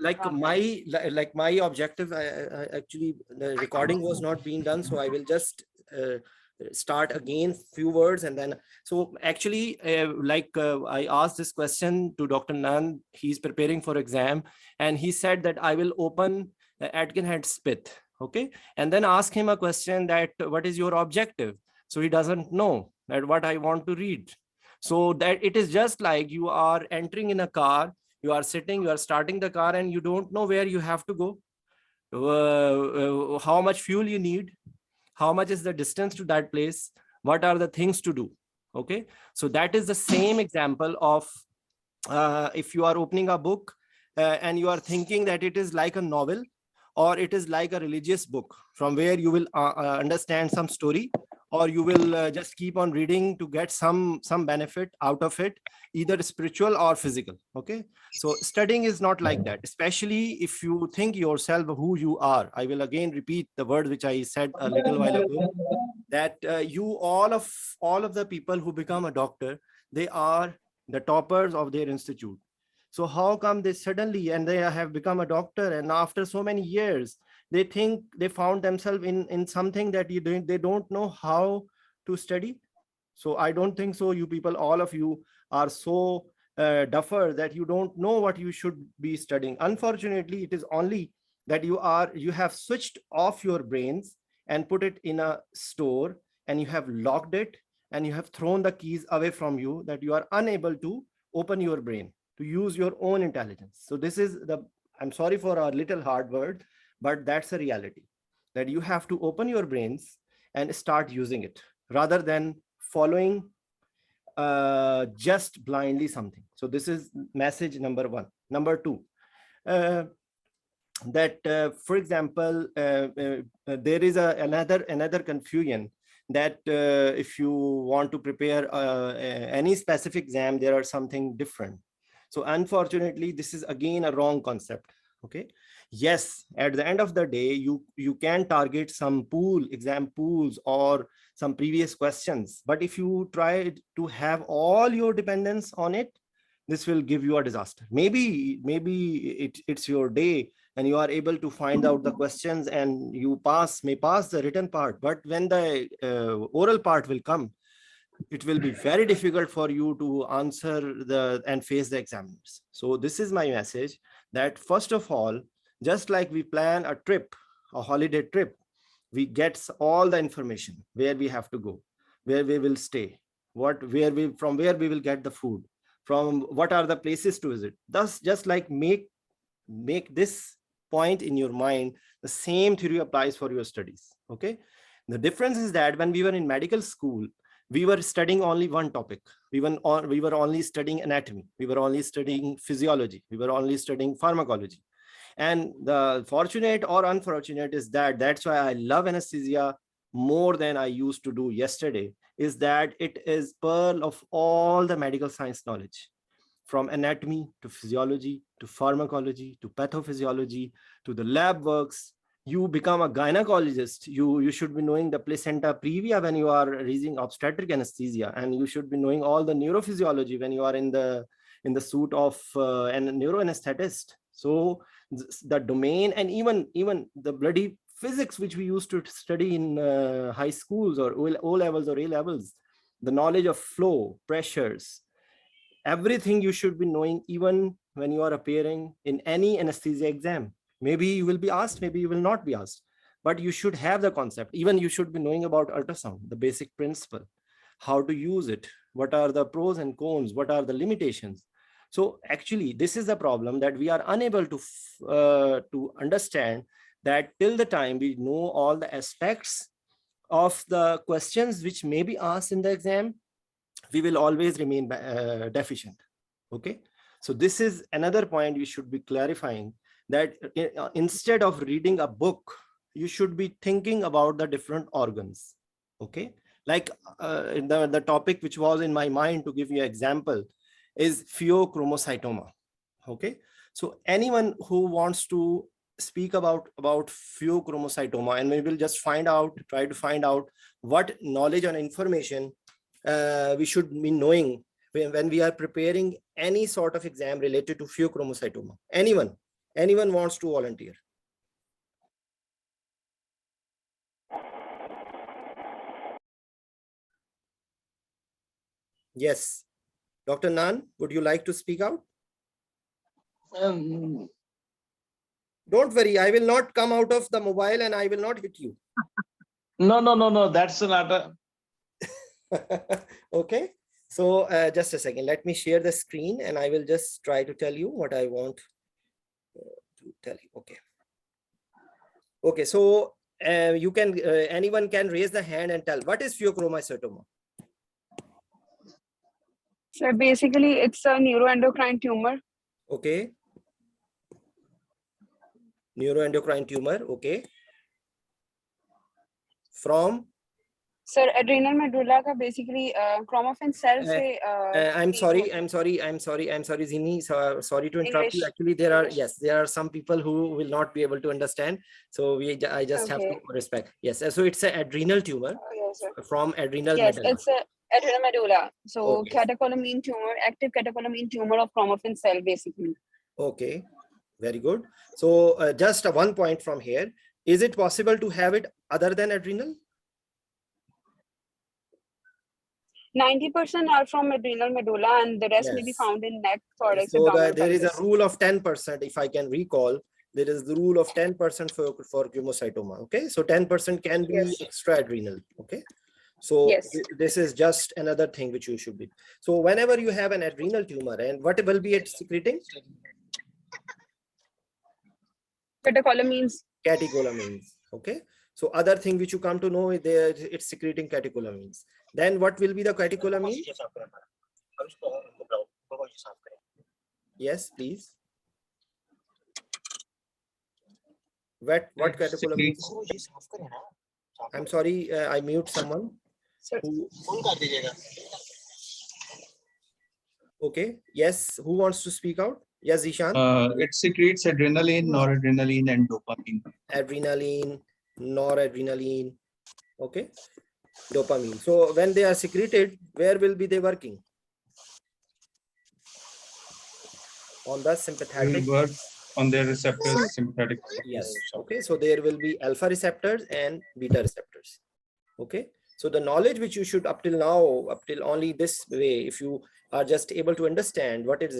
Like my objective, actually the recording was not being done, so I will just start again few words, and then actually I asked this question to Dr. Nand. He's preparing for exam, and he said that I will open Atkin Spith, okay, and then ask him a question that what is your objective. So he doesn't know that what I want to read. So that it is just like you are entering in a car, you are sitting, you are starting the car, and you don't know where you have to go, how much fuel you need, how much is the distance to that place, what are the things to do. Okay, so that is the same example of if you are opening a book and you are thinking that it is like a novel or it is like a religious book from where you will understand some story, or you will just keep on reading to get some benefit out of it, either spiritual or physical. Okay, so studying is not like that, especially if you think yourself who you are. I will again repeat the word which I said a little while ago, that all of the people who become a doctor, they are the toppers of their institute. So how come they suddenly and they have become a doctor, and after so many years they think they found themselves in something that they don't know how to study? So I don't think so. You people, all of you are so duffer that you don't know what you should be studying. Unfortunately, it is only that you have switched off your brains and put it in a store, and you have locked it, and you have thrown the keys away from you, that you are unable to open your brain to use your own intelligence. So this is I'm sorry for a little hard word, but that's a reality, that you have to open your brains and start using it rather than following just blindly something. So this is message number one. Number two, that for example, there is another confusion that if you want to prepare any specific exam, there are something different. So unfortunately, this is again a wrong concept. Okay, yes, at the end of the day, you can target some exam pools or some previous questions, but if you try to have all your dependence on it, this will give you a disaster. Maybe it's your day and you are able to find out the questions and you may pass the written part, but when the oral part will come, it will be very difficult for you to answer and face the examiners. So this is my message, that first of all, just like we plan a trip, a holiday trip, we get all the information, where we have to go, where we will stay, from where we will get the food, from what are the places to visit. Thus, just like make this point in your mind, the same theory applies for your studies. Okay, the difference is that when we were in medical school, we were studying only one topic. We were only studying anatomy. We were only studying physiology. We were only studying pharmacology. And the fortunate or unfortunate is that's why I love anesthesia more than I used to do yesterday, is that it is pearl of all the medical science knowledge, from anatomy to physiology to pharmacology to pathophysiology to the lab works. You become a gynecologist, you should be knowing the placenta previa when you are reading obstetric anesthesia, and you should be knowing all the neurophysiology when you are in the suit of a neuroanesthetist. So the domain, and even the bloody physics which we used to study in high schools or O levels or A levels, the knowledge of flow, pressures, everything you should be knowing, even when you are appearing in any anesthesia exam. Maybe you will be asked, maybe you will not be asked, but you should have the concept. Even you should be knowing about ultrasound, the basic principle, how to use it, what are the pros and cons, what are the limitations. So actually, this is the problem, that we are unable to understand that till the time we know all the aspects of the questions which may be asked in the exam, we will always remain deficient. Okay, so this is another point we should be clarifying, that instead of reading a book, you should be thinking about the different organs. Okay, like the topic which was in my mind, to give you an example, is Pheochromocytoma. Okay, so anyone who wants to speak about Pheochromocytoma, and we will just try to find out what knowledge and information we should be knowing when we are preparing any sort of exam related to pheochromocytoma? Anyone wants to volunteer? Yes. Dr. Nan, would you like to speak out? Don't worry, I will not come out of the mobile and I will not hit you. No. That's not a. Okay. So just a second. Let me share the screen and I will just try to tell you what I want to tell you. Okay. Okay. So you can, anyone can raise the hand and tell what is pheochromocytoma? So basically, it's a neuroendocrine tumor. Okay. Neuroendocrine tumor. Okay. From? Sir, adrenal medulla ka basically chromophene cells. I'm sorry, Zini. Sorry to interrupt you. Actually, there are some people who will not be able to understand. So I just have to respect. Yes. So it's an adrenal tumor from adrenal medulla. Yes, it's a adrenal medulla. So catecholamine tumor, active catecholamine tumor of chromophene cell, basically. Okay, very good. So just one point from here. Is it possible to have it other than adrenal? 90% are from adrenal medulla and the rest may be found in neck, thorax. So there is a rule of 10%, if I can recall. There is the rule of 10% for chromocytoma. Okay, so 10% can be extra adrenal. Okay, so this is just another thing which you should be. So whenever you have an adrenal tumor, and what will be it secreting? Catecholamines. Catecholamines. Okay. So other thing which you come to know is it's secreting catecholamines. Then what will be the catecholamine? Yes, please. What catecholamines? I'm sorry, I mute someone. Okay. Yes. Who wants to speak out? Yes, Zishan. It secretes adrenaline, noradrenaline, and dopamine. Adrenaline, noradrenaline. Okay. Dopamine. So when they are secreted, where will be they working? On the sympathetic. They will work on their receptors, sympathetic. Yes. Okay. So there will be alpha receptors and beta receptors. Okay. So the knowledge which you should up till now, up till only this way, if you are just able to understand what is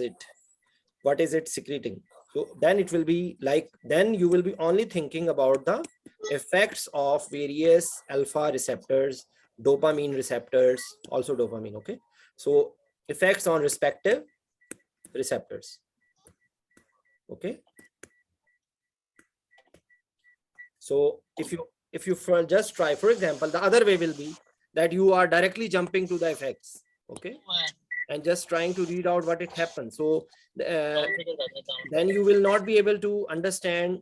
it secreting, so then it will be like, then you will be only thinking about the effects of various alpha receptors, dopamine receptors, also dopamine. Okay, so effects on respective receptors. Okay, so if you just try, for example, the other way will be that you are directly jumping to the effects. Okay, and just trying to read out what it happens. So then you will not be able to understand.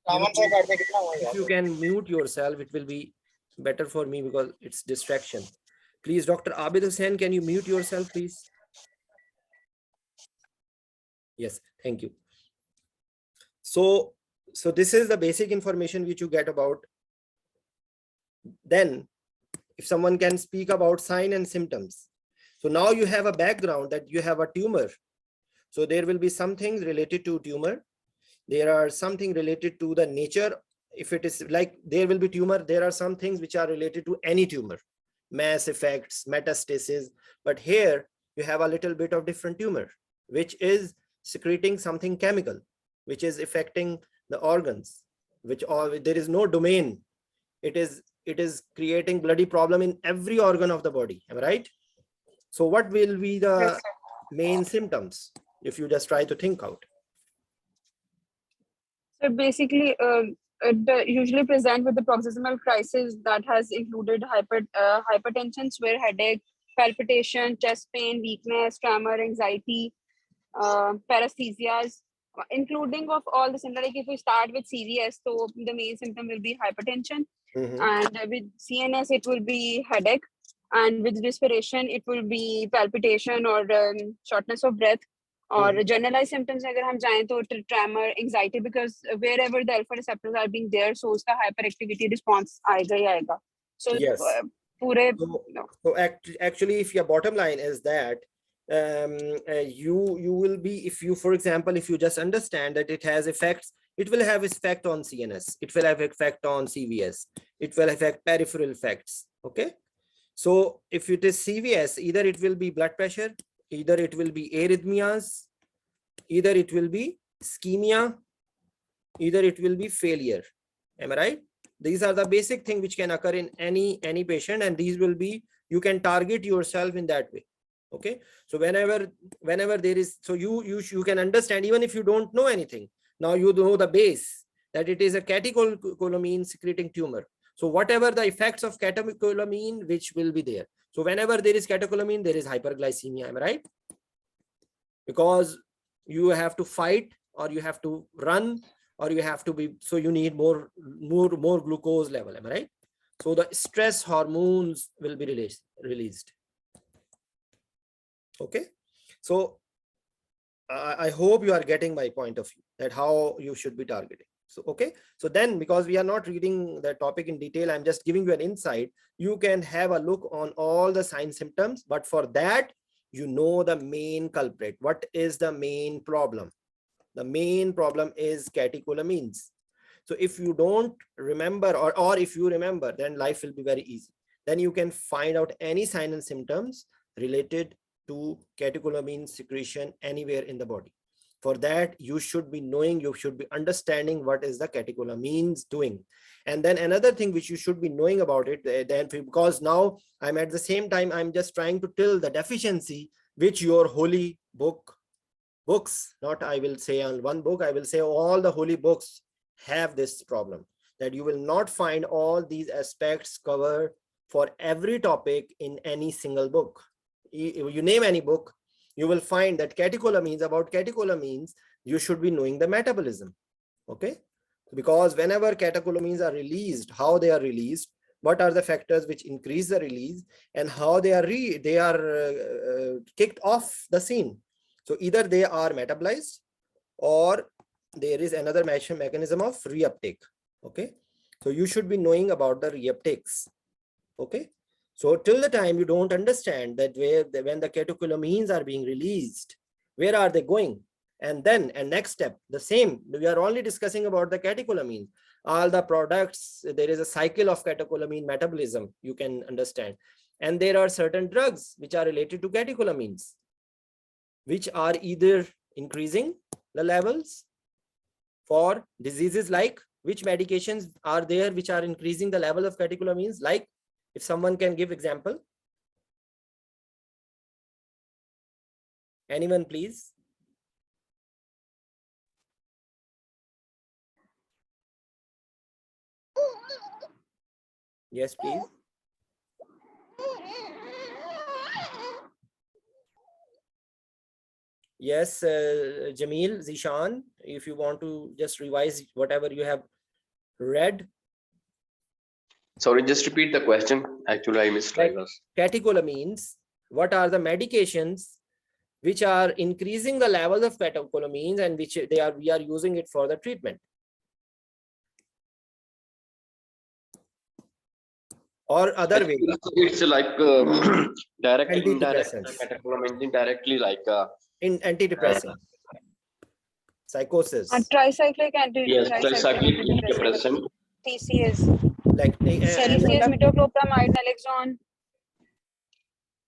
If you can mute yourself, it will be better for me because it's distraction. Please, Dr. Abid Hussain, can you mute yourself, please? Yes, thank you. So this is the basic information which you get about. Then if someone can speak about sign and symptoms. So now you have a background that you have a tumor. So there will be some things related to tumor. There are something related to the nature. If it is like there will be tumor, there are some things which are related to any tumor, mass effects, metastasis. But here you have a little bit of different tumor, which is secreting something chemical, which is affecting the organs, which there is no domain. It is creating bloody problem in every organ of the body. Am I right? So what will be the main symptoms if you just try to think out? So basically, it usually present with the paroxysmal crisis that has included hypertension, severe headache, palpitation, chest pain, weakness, tremor, anxiety, paresthesias, including of all the symptoms. Like if we start with CVS, so the main symptom will be hypertension, and with CNS it will be headache, and with respiration it will be palpitation or shortness of breath, or generalized symptoms अगर हम जाएं तो tremor, anxiety, because wherever the alpha receptors are being there, so उसका hyperactivity response आएगा ही आएगा. So पूरे So actually, if your bottom line is that you will be, if you, for example, if you just understand that it has effects, it will have effect on CNS, it will have effect on CVS, it will affect peripheral effects. Okay, so if it is CVS, either it will be blood pressure, either it will be arrhythmias, either it will be ischemia, either it will be failure. Am I right? These are the basic things which can occur in any patient, and these will be, you can target yourself in that way. Okay, so whenever there is, so you can understand, even if you don't know anything, now you know the base, that it is a catecholamine secreting tumor. So whatever the effects of catecholamine, which will be there. So whenever there is catecholamine, there is hyperglycemia. Am I right? Because you have to fight, or you have to run, or you have to be, so you need more glucose level. Am I right? So the stress hormones will be released. Okay, so I hope you are getting my point of view, that how you should be targeting. So okay, so then, because we are not reading the topic in detail, I'm just giving you an insight. You can have a look on all the sign symptoms, but for that, you know the main culprit. What is the main problem? The main problem is catecholamines. So if you don't remember, or if you remember, then life will be very easy. Then you can find out any sign and symptoms related to catecholamine secretion anywhere in the body. For that, you should be knowing, you should be understanding what is the catecholamines doing. And then another thing which you should be knowing about it, then, because now I'm at the same time, I'm just trying to tell the deficiency which your holy books, not I will say on one book, I will say all the holy books have this problem, that you will not find all these aspects covered for every topic in any single book. You name any book, you will find that catecholamines, about catecholamines, you should be knowing the metabolism. Okay, because whenever catecholamines are released, how they are released, what are the factors which increase the release, and how they are kicked off the scene. So either they are metabolized, or there is another mechanism of reuptake. Okay, so you should be knowing about the reuptakes. Okay, so till the time you don't understand that when the catecholamines are being released, where are they going? And then, next step, the same, we are only discussing about the catecholamines. All the products, there is a cycle of catecholamine metabolism, you can understand. And there are certain drugs which are related to catecholamines, which are either increasing the levels for diseases, like which medications are there which are increasing the level of catecholamines, like, if someone can give example. Anyone, please? Yes, please. Yes, Jamil, Zishan, if you want to just revise whatever you have read. Sorry, just repeat the question. Actually, I missed. Catecholamines, what are the medications which are increasing the levels of catecholamines, and which we are using it for the treatment? Or other way, it's like direct and indirect antidepressants. catecholamines, indirectly, like in antidepressants, psychosis. Tricyclic yes, tricyclic antidepressant. TCS. Like TCS, metoclopramide, naloxone.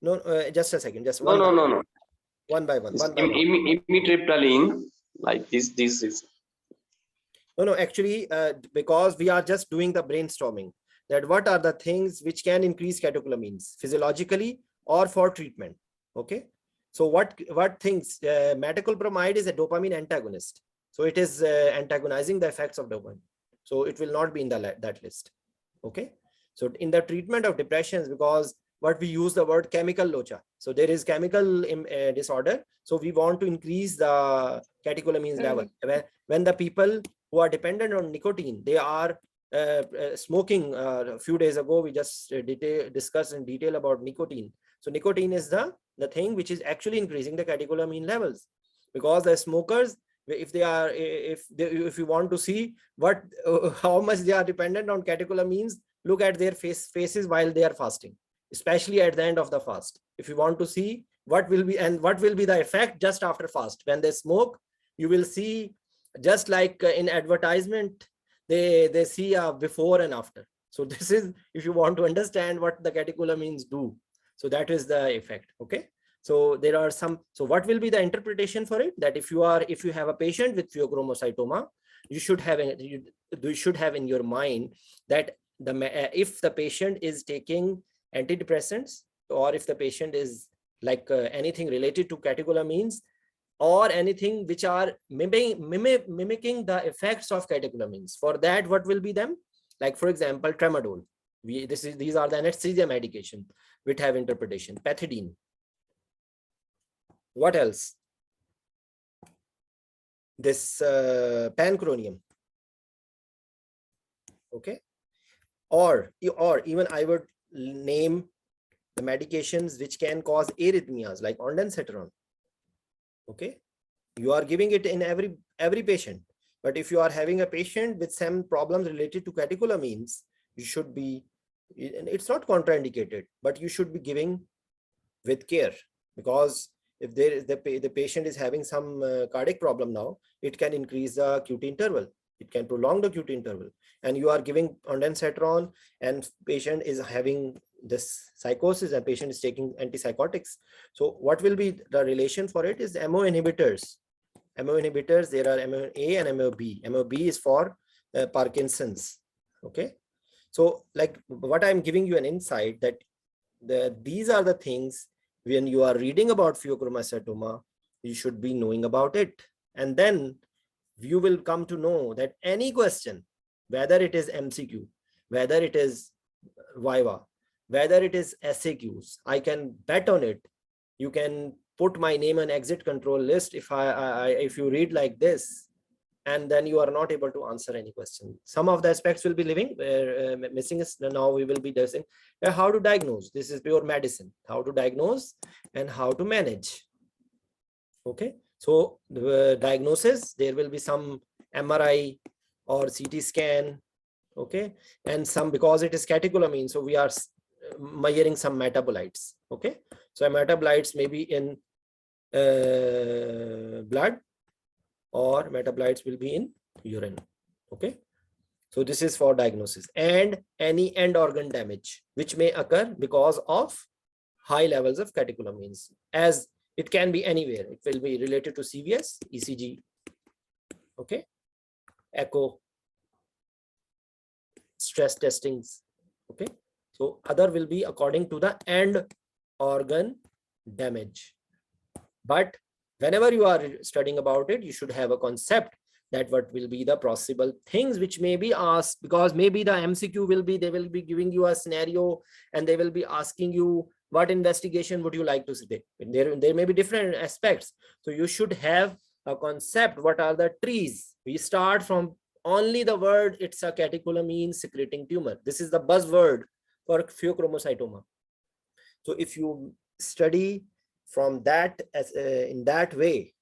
No, just a second. Just No, no. One by one. Imitriptyline, like this is. No, actually, because we are just doing the brainstorming, that what are the things which can increase catecholamines physiologically or for treatment. Okay, so what things? Metoclopramide is a dopamine antagonist, so it is antagonizing the effects of dopamine, so it will not be in that list. Okay, so in the treatment of depressions, because what we use the word chemical locha, so there is chemical disorder, so we want to increase the catecholamines level. When the people who are dependent on nicotine, they are smoking. A few days ago, we just discussed in detail about nicotine. So nicotine is the thing which is actually increasing the catecholamine levels, because the smokers, if you want to see how much they are dependent on catecholamines, look at their faces while they are fasting. especially at the end of the fast. If you want to see what will be the effect just after fast, when they smoke, you will see just like in advertisement, they see a before and after. So this is, if you want to understand what the catecholamines do. So that is the effect. Okay. So there are some, so what will be the interpretation for it? That if you have a patient with pheochromocytoma, you should have in your mind that if the patient is taking antidepressants, or if the patient is like anything related to catecholamines, or anything which are mimicking the effects of catecholamines, for that, what will be them? Like, for example, tramadol. These are the anesthesia medication which have interpretation. Pethidine. What else? This panchronium. Okay. Or even I would name the medications which can cause arrhythmias, like ondansetron. Okay. You are giving it in every patient. But if you are having a patient with some problems related to catecholamines, you should be, it's not contraindicated, but you should be giving with care, because if there is the patient is having some cardiac problem now, it can increase the QT interval. It can prolong the QT interval, and you are giving ondansetron, and patient is having this psychosis, and patient is taking antipsychotics. So what will be the relation for it is MO inhibitors. MO inhibitors, there are MOA and MOB. MOB is for Parkinson's. Okay. So like what I'm giving you an insight that these are the things when you are reading about pheochromocytoma, you should be knowing about it. And then you will come to know that any question, whether it is MCQ, whether it is Viva, whether it is SAQs, I can bet on it. You can put my name on exit control list if you read like this, and then you are not able to answer any question. Some of the aspects will be missing is now we will be discussing how to diagnose. This is pure medicine, how to diagnose and how to manage. Okay. So the diagnosis, there will be some MRI or CT scan. Okay. And some, because it is catecholamine, so we are measuring some metabolites. Okay. So metabolites may be in blood, or metabolites will be in urine. Okay. So this is for diagnosis. And any end organ damage which may occur because of high levels of catecholamines, as it can be anywhere. It will be related to CVS, ECG, okay, echo, stress testings. Okay. So other will be according to the end organ damage. But whenever you are studying about it, you should have a concept that what will be the possible things which may be asked, because maybe the MCQ will be, they will be giving you a scenario and they will be asking you what investigation would you like to see. There may be different aspects. So you should have a concept. What are the trees? We start from only the word, it's a catecholamine secreting tumor. This is the buzzword for pheochromocytoma. So if you study from that in that way,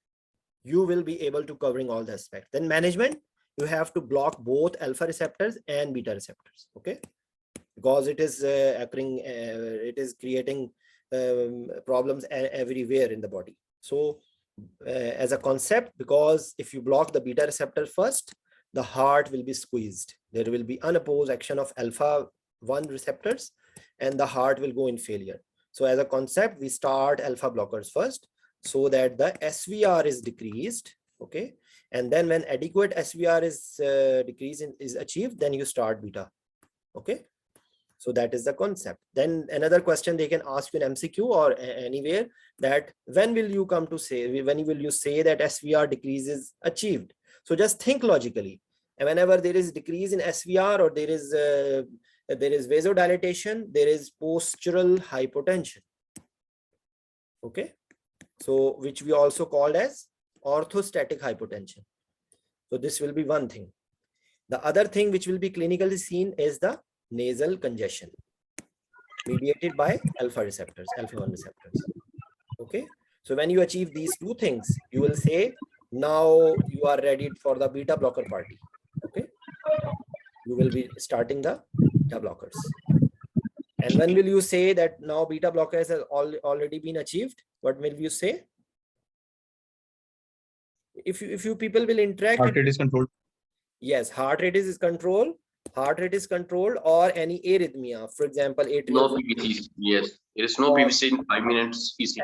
you will be able to covering all the aspects. Then management, you have to block both alpha receptors and beta receptors. Okay. Because it is occurring, it is creating problems everywhere in the body. So as a concept, because if you block the beta receptor first, the heart will be squeezed. There will be unopposed action of alpha 1 receptors and the heart will go in failure. So as a concept, we start alpha blockers first so that the SVR is decreased. Okay. And then when adequate SVR is achieved, then you start beta. Okay. So that is the concept. Then another question they can ask you in MCQ or anywhere, that when will you come to say, when will you say that SVR decrease is achieved? So just think logically. And whenever there is decrease in SVR or there is vasodilatation, there is postural hypotension. Okay. So which we also called as orthostatic hypotension. So this will be one thing. The other thing which will be clinically seen is the nasal congestion mediated by alpha receptors, alpha 1 receptors. Okay. So when you achieve these two things, you will say, now you are ready for the beta blocker party. Okay. You will be starting the beta blockers. And when will you say that now beta blockers has already been achieved? What will you say? If you people will interact. Heart rate is controlled. Yes, heart rate is controlled. Heart rate is controlled, or any arrhythmia, for example, No atrial PVC. Yes, there is no Or- PVC in 5 minutes. PC.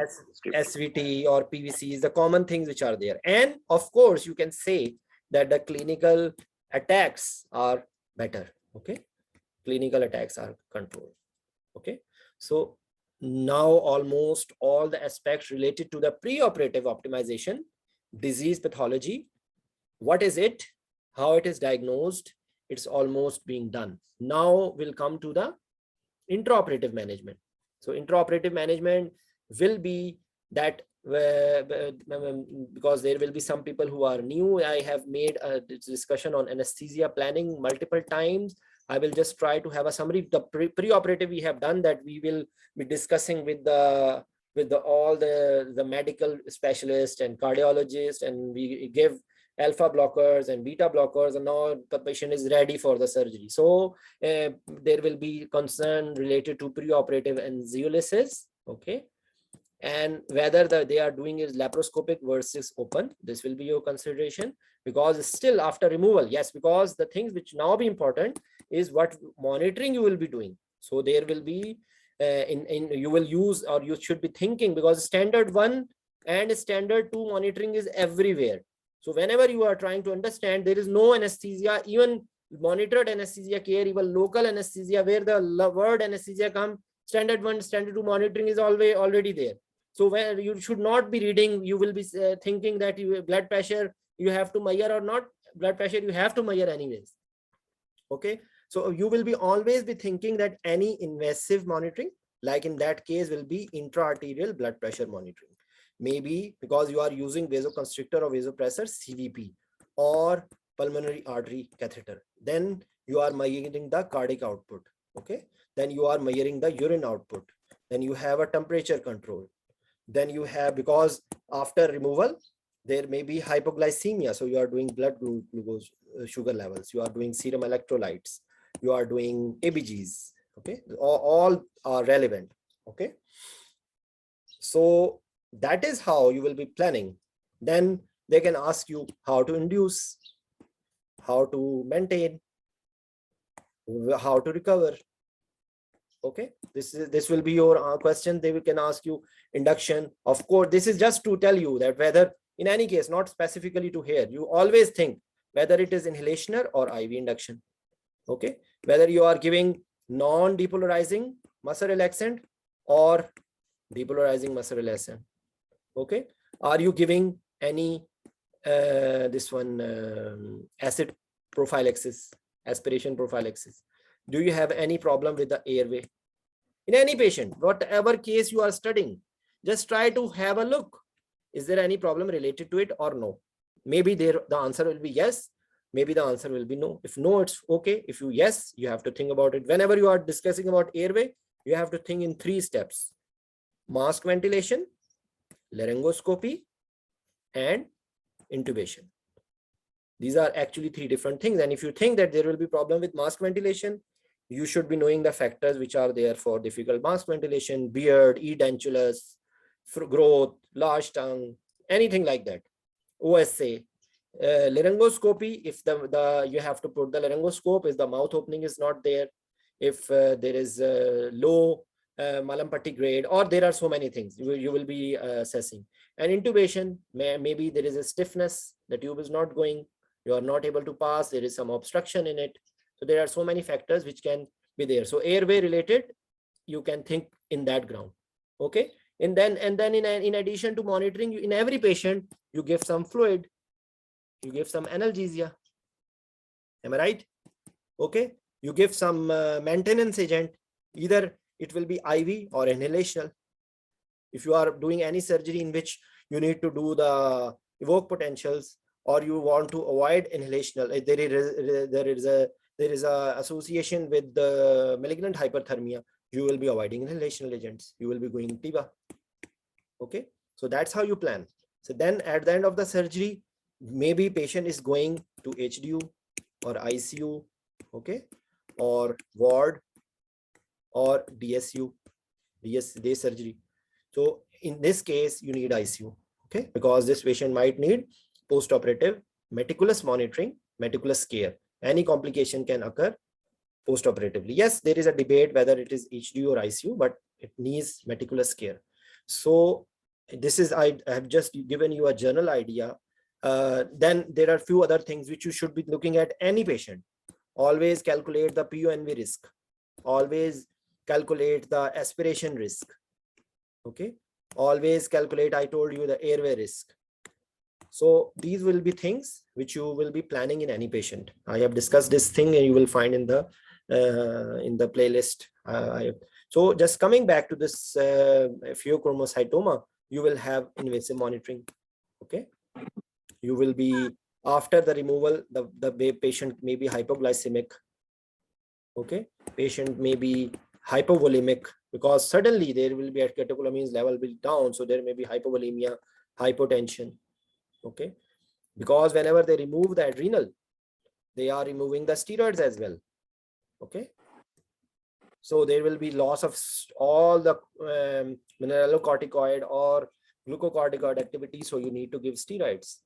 SVT or PVC is the common things which are there. And of course, you can say that the clinical attacks are better. Okay, clinical attacks are controlled. Okay, so now almost all the aspects related to the preoperative optimization, disease pathology, what is it, how it is diagnosed, it's almost being done. Now we'll come to the intraoperative management. So intraoperative management will be that because there will be some people who are new. I have made a discussion on anesthesia planning multiple times. I will just try to have a summary. The preoperative we have done that we will be discussing with all the medical specialists and cardiologists, and we give alpha blockers and beta blockers, and now the patient is ready for the surgery. So there will be concern related to preoperative anxiolysis. Okay, and whether they are doing is laparoscopic versus open. This will be your consideration, because still after removal, yes, because the things which now be important is what monitoring you will be doing. So there will be you will use, or you should be thinking, because standard 1 and standard 2 monitoring is everywhere. So whenever you are trying to understand, there is no anesthesia, even monitored anesthesia care, even local anesthesia where the word anesthesia come, standard 1, standard 2 monitoring is already there. So where you should not be reading, you will be thinking that you blood pressure you have to measure or not. Blood pressure you have to measure anyways. Okay, so you will be always be thinking that any invasive monitoring, like in that case, will be intra-arterial blood pressure monitoring. Maybe because you are using vasoconstrictor or vasopressor, CVP, or pulmonary artery catheter, then you are measuring the cardiac output. Okay, then you are measuring the urine output, then you have a temperature control, then you have, because after removal there may be hypoglycemia, so you are doing blood glucose sugar levels, you are doing serum electrolytes, you are doing ABGs. Okay, all are relevant. Okay, so that is how you will be planning. Then they can ask you how to induce, how to maintain, how to recover. Okay, this will be your question. They can ask you induction. Of course, this is just to tell you that whether, in any case, not specifically to here, you always think whether it is inhalational or IV induction. Okay, whether you are giving non-depolarizing muscle relaxant or depolarizing muscle relaxant. Okay, are you giving any acid prophylaxis, aspiration prophylaxis? Do you have any problem with the airway? In any patient, whatever case you are studying, just try to have a look. Is there any problem related to it or no? Maybe the answer will be yes. Maybe the answer will be no. If no, it's okay. If you yes, you have to think about it. Whenever you are discussing about airway, you have to think in 3 steps: mask ventilation, laryngoscopy, and intubation. These are actually 3 different things. And if you think that there will be problem with mask ventilation, you should be knowing the factors which are there for difficult mask ventilation: beard, edentulous, growth, large tongue, anything like that. OSA, laryngoscopy, if you have to put the laryngoscope, if the mouth opening is not there, if there is low Malampati grade, or there are so many things you will be assessing. And intubation, maybe there is a stiffness, the tube is not going, you are not able to pass, there is some obstruction in it. So there are so many factors which can be there. So airway related, you can think in that ground. Okay, and then in addition to monitoring, in every patient you give some fluid, you give some analgesia. Am I right? Okay, you give some maintenance agent, either it will be IV or inhalational. If you are doing any surgery in which you need to do the evoke potentials, or you want to avoid inhalational, there is a association with the malignant hyperthermia, you will be avoiding inhalational agents, you will be going TIVA. Okay, so that's how you plan. So then at the end of the surgery, maybe patient is going to HDU or ICU, okay, or ward, or DSU, day surgery. So in this case, you need ICU, okay? Because this patient might need post-operative meticulous monitoring, meticulous care. Any complication can occur post-operatively. Yes, there is a debate whether it is HD or ICU, but it needs meticulous care. So this is, I have just given you a general idea. Then there are few other things which you should be looking at any patient. Always calculate the PONV risk. Always calculate the aspiration risk. Okay. Always calculate, I told you, the airway risk. So these will be things which you will be planning in any patient. I have discussed this thing and you will find in the playlist. So just coming back to this pheochromocytoma, you will have invasive monitoring. Okay. You will be, after the removal, the patient may be hypoglycemic. Okay. Patient may be hypovolemic, because suddenly there will be at catecholamines level will be down. So there may be hypovolemia, hypotension. Okay. Because whenever they remove the adrenal, they are removing the steroids as well. Okay. So there will be loss of all the mineralocorticoid or glucocorticoid activity. So you need to give steroids.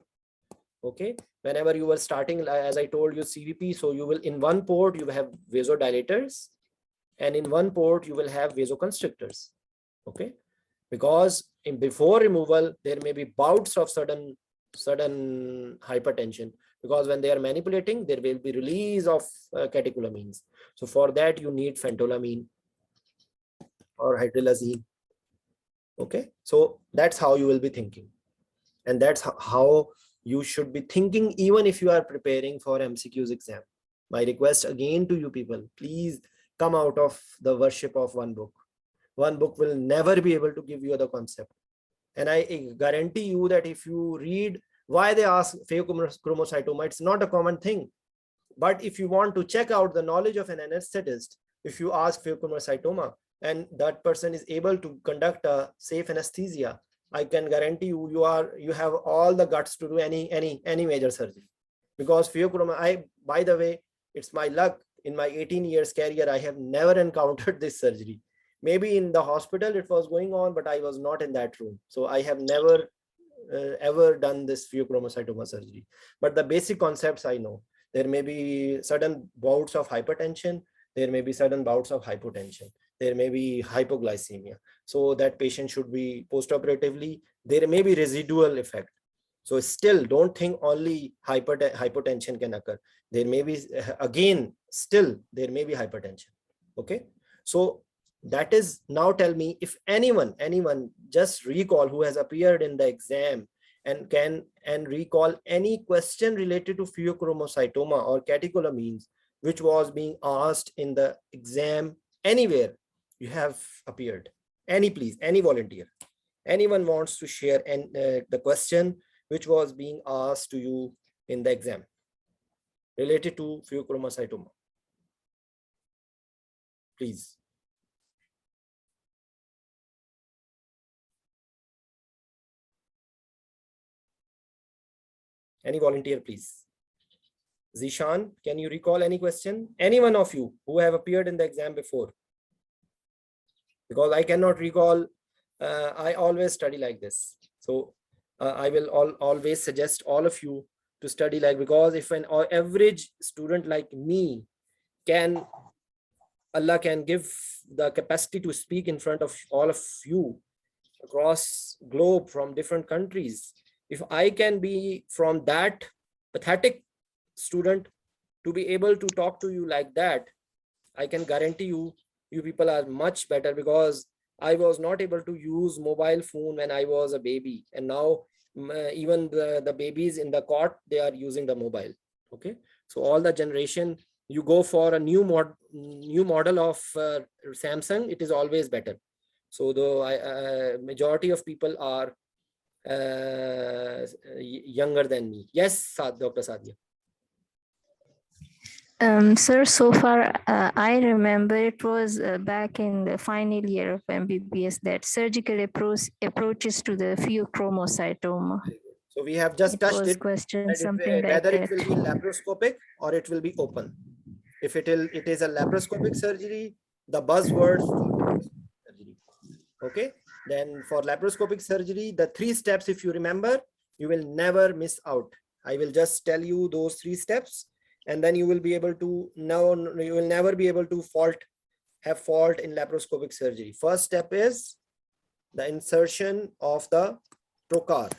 Okay. Whenever you were starting, as I told you, CVP, so you will, in one port, you have vasodilators, and in one port, you will have vasoconstrictors. Okay. Because before removal, there may be bouts of sudden hypertension, because when they are manipulating, there will be release of catecholamines. So for that, you need phentolamine or hydralazine. Okay. So that's how you will be thinking. And that's how you should be thinking, even if you are preparing for MCQs exam. My request again to you people, please come out of the worship of one book. One book will never be able to give you the concept. And I guarantee you that if you read why they ask pheochromocytoma, it's not a common thing. But if you want to check out the knowledge of an anesthetist, if you ask pheochromocytoma and that person is able to conduct a safe anesthesia, I can guarantee you, you have all the guts to do any major surgery. Because pheochromocytoma, by the way, it's my luck, in my 18 years career, I have never encountered this surgery. Maybe in the hospital it was going on, but I was not in that room. So I have never ever done this pheochromocytoma surgery. But the basic concepts I know. There may be sudden bouts of hypertension. There may be sudden bouts of hypotension. There may be hypoglycemia. So that patient should be postoperatively. There may be residual effect. So still don't think only hypotension can occur. There may be, again, still there may be hypertension. Okay. So that is, now tell me if anyone just recall who has appeared in the exam and can recall any question related to pheochromocytoma or catecholamines which was being asked in the exam anywhere you have appeared. Please, any volunteer, anyone wants to share the question which was being asked to you in the exam related to pheochromocytoma. Please. Any volunteer, please. Zishan, can you recall any question? Any one of you who have appeared in the exam before? Because I cannot recall, I always study like this. So I will always suggest all of you to study like, because if an average student like me can, Allah can give the capacity to speak in front of all of you across globe from different countries. If I can be from that pathetic student to be able to talk to you like that, I can guarantee you, you people are much better, because I was not able to use mobile phone when I was a baby. And now even the babies in the cot, they are using the mobile. Okay. So all the generation, you go for a new model of Samsung, it is always better. So the majority of people are younger than me. Yes, Dr. Sadia. Sir, so far I remember it was back in the final year of MBBS that surgical approaches to the pheochromocytoma. So we have just touched it. Question something like whether that. It will be laparoscopic or it will be open. If it is a laparoscopic surgery, the buzzwords for laparoscopic surgery. Okay, then for laparoscopic surgery, the 3 steps, if you remember, you will never miss out. I will just tell you those 3 steps, and then you will be able to know, you will never be able to have fault in laparoscopic surgery. First step is the insertion of the trocar.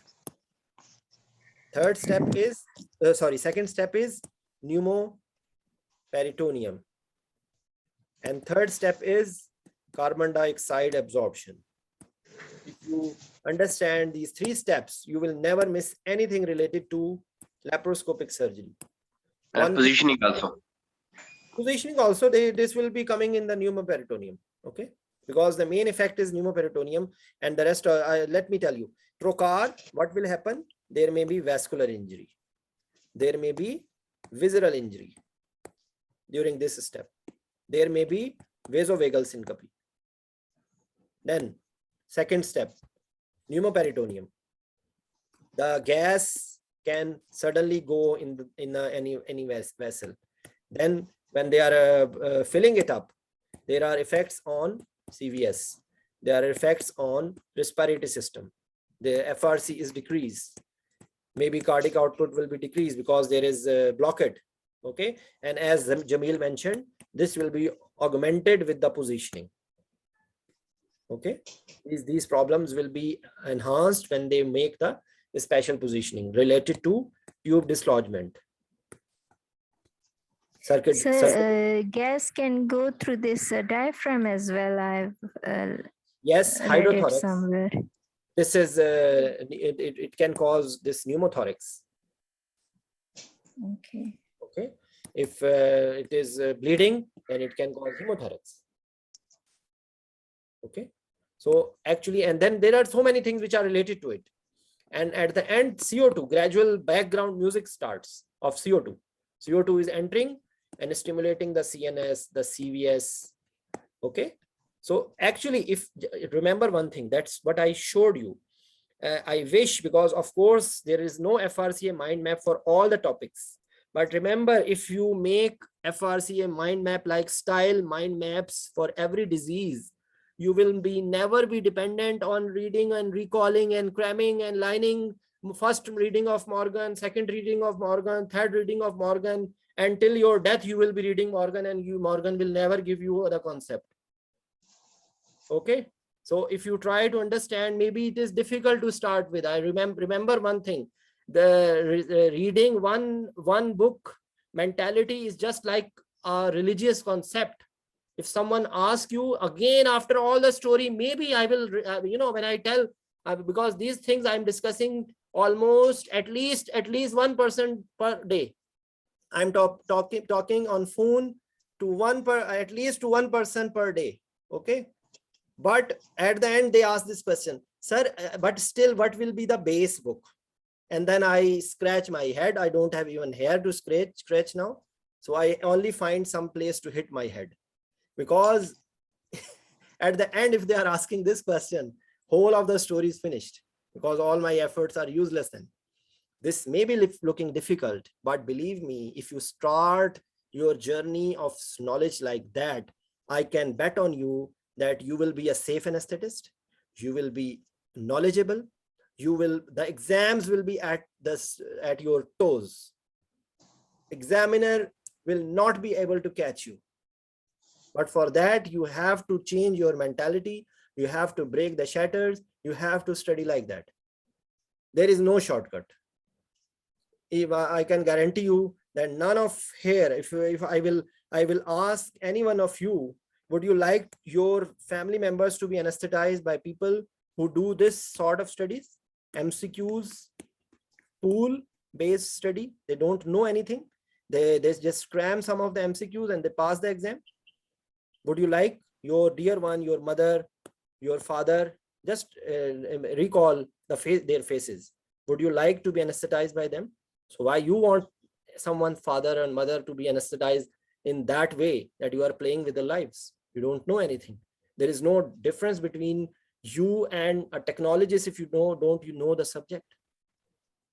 Third step is, second step is pneumoperitoneum. And third step is carbon dioxide absorption. If you understand these 3 steps, you will never miss anything related to laparoscopic surgery. And positioning also. Positioning also, this will be coming in the pneumoperitoneum, okay? Because the main effect is pneumoperitoneum, and the rest, let me tell you, trocar, what will happen? There may be vascular injury. There may be visceral injury during this step. There may be vasovagal syncope. Then, second step, pneumoperitoneum. The gas can suddenly go in any vessel. Then, when they are filling it up, there are effects on CVS. There are effects on respiratory system. The FRC is decreased. Maybe cardiac output will be decreased because there is a blockade. Okay, and as Jamil mentioned, this will be augmented with the positioning. Okay, these problems will be enhanced when they make the special positioning related to tube dislodgement. Gas can go through this diaphragm as well. I've yes, read it hydrothorax. somewhere. This is it can cause this pneumothorax. Okay. Okay, if it is bleeding, then it can cause hemothorax. Okay, so actually, and then there are so many things which are related to it. And at the end, CO2, gradual background music starts of CO2. CO2 is entering and stimulating the CNS, the CVS. Okay, so actually, if remember one thing, that's what I showed you. I wish, because of course there is no FRCA mind map for all the topics. But remember, if you make FRCA mind map like style mind maps for every disease, you will never be dependent on reading and recalling and cramming and lining. First reading of Morgan, second reading of Morgan, third reading of Morgan. Until your death, you will be reading Morgan, and Morgan will never give you the concept. Okay, so if you try to understand, maybe it is difficult to start with. I remember one thing. The reading one book mentality is just like a religious concept. If someone asks you again after all the story, maybe I will, when I tell, because these things I'm discussing almost at least 1% per day. I'm talking on phone to at least to 1% per day. Okay, but at the end they ask this question, sir, but still, what will be the base book? And then I scratch my head. I don't have even hair to scratch now. So I only find some place to hit my head. Because at the end, if they are asking this question, whole of the story is finished, because all my efforts are useless then. This may be looking difficult, but believe me, if you start your journey of knowledge like that, I can bet on you that you will be a safe anesthetist. You will be knowledgeable. The exams will be at your toes. Examiner will not be able to catch you. But for that, you have to change your mentality. You have to break the shatters. You have to study like that. There is no shortcut. If I can guarantee you that none of here, if I will ask any one of you, would you like your family members to be anesthetized by people who do this sort of studies? MCQs, pool-based study. They don't know anything. They just cram some of the MCQs and they pass the exam. Would you like your dear one, your mother, your father, just recall their faces. Would you like to be anesthetized by them? So why you want someone's father and mother to be anesthetized in that way, that you are playing with their lives? You don't know anything. There is no difference between you and a technologist if you don't know the subject.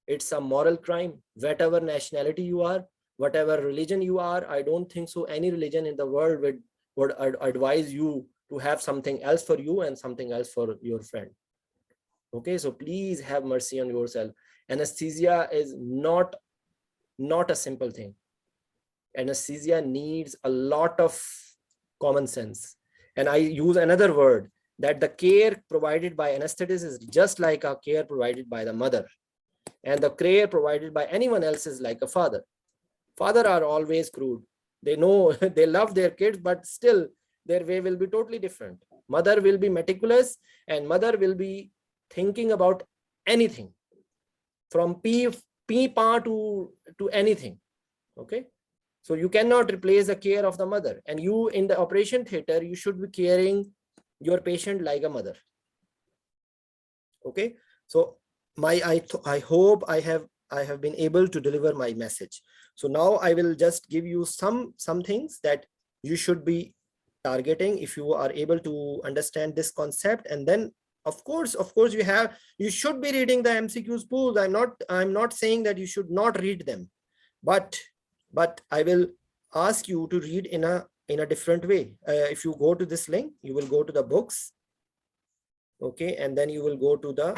It's a moral crime. Whatever nationality you are, whatever religion you are, I don't think so any religion in the world would advise you to have something else for you and something else for your friend. Okay, so please have mercy on yourself. Anesthesia is not a simple thing. Anesthesia needs a lot of common sense. And I use another word, that the care provided by anesthetist is just like a care provided by the mother. And the care provided by anyone else is like a father. Father are always crude. They know, they love their kids, but still their way will be totally different. Mother will be meticulous, and mother will be thinking about anything from pa to anything. Okay. So you cannot replace the care of the mother. And you in the operation theater, you should be caring your patient like a mother. Okay. So I hope I have been able to deliver my message. So now I will just give you some things that you should be targeting if you are able to understand this concept. And then of course you should be reading the MCQs pools. I'm not saying that you should not read them, but I will ask you to read in a different way. If you go to this link, you will go to the books. Okay, and then you will go to the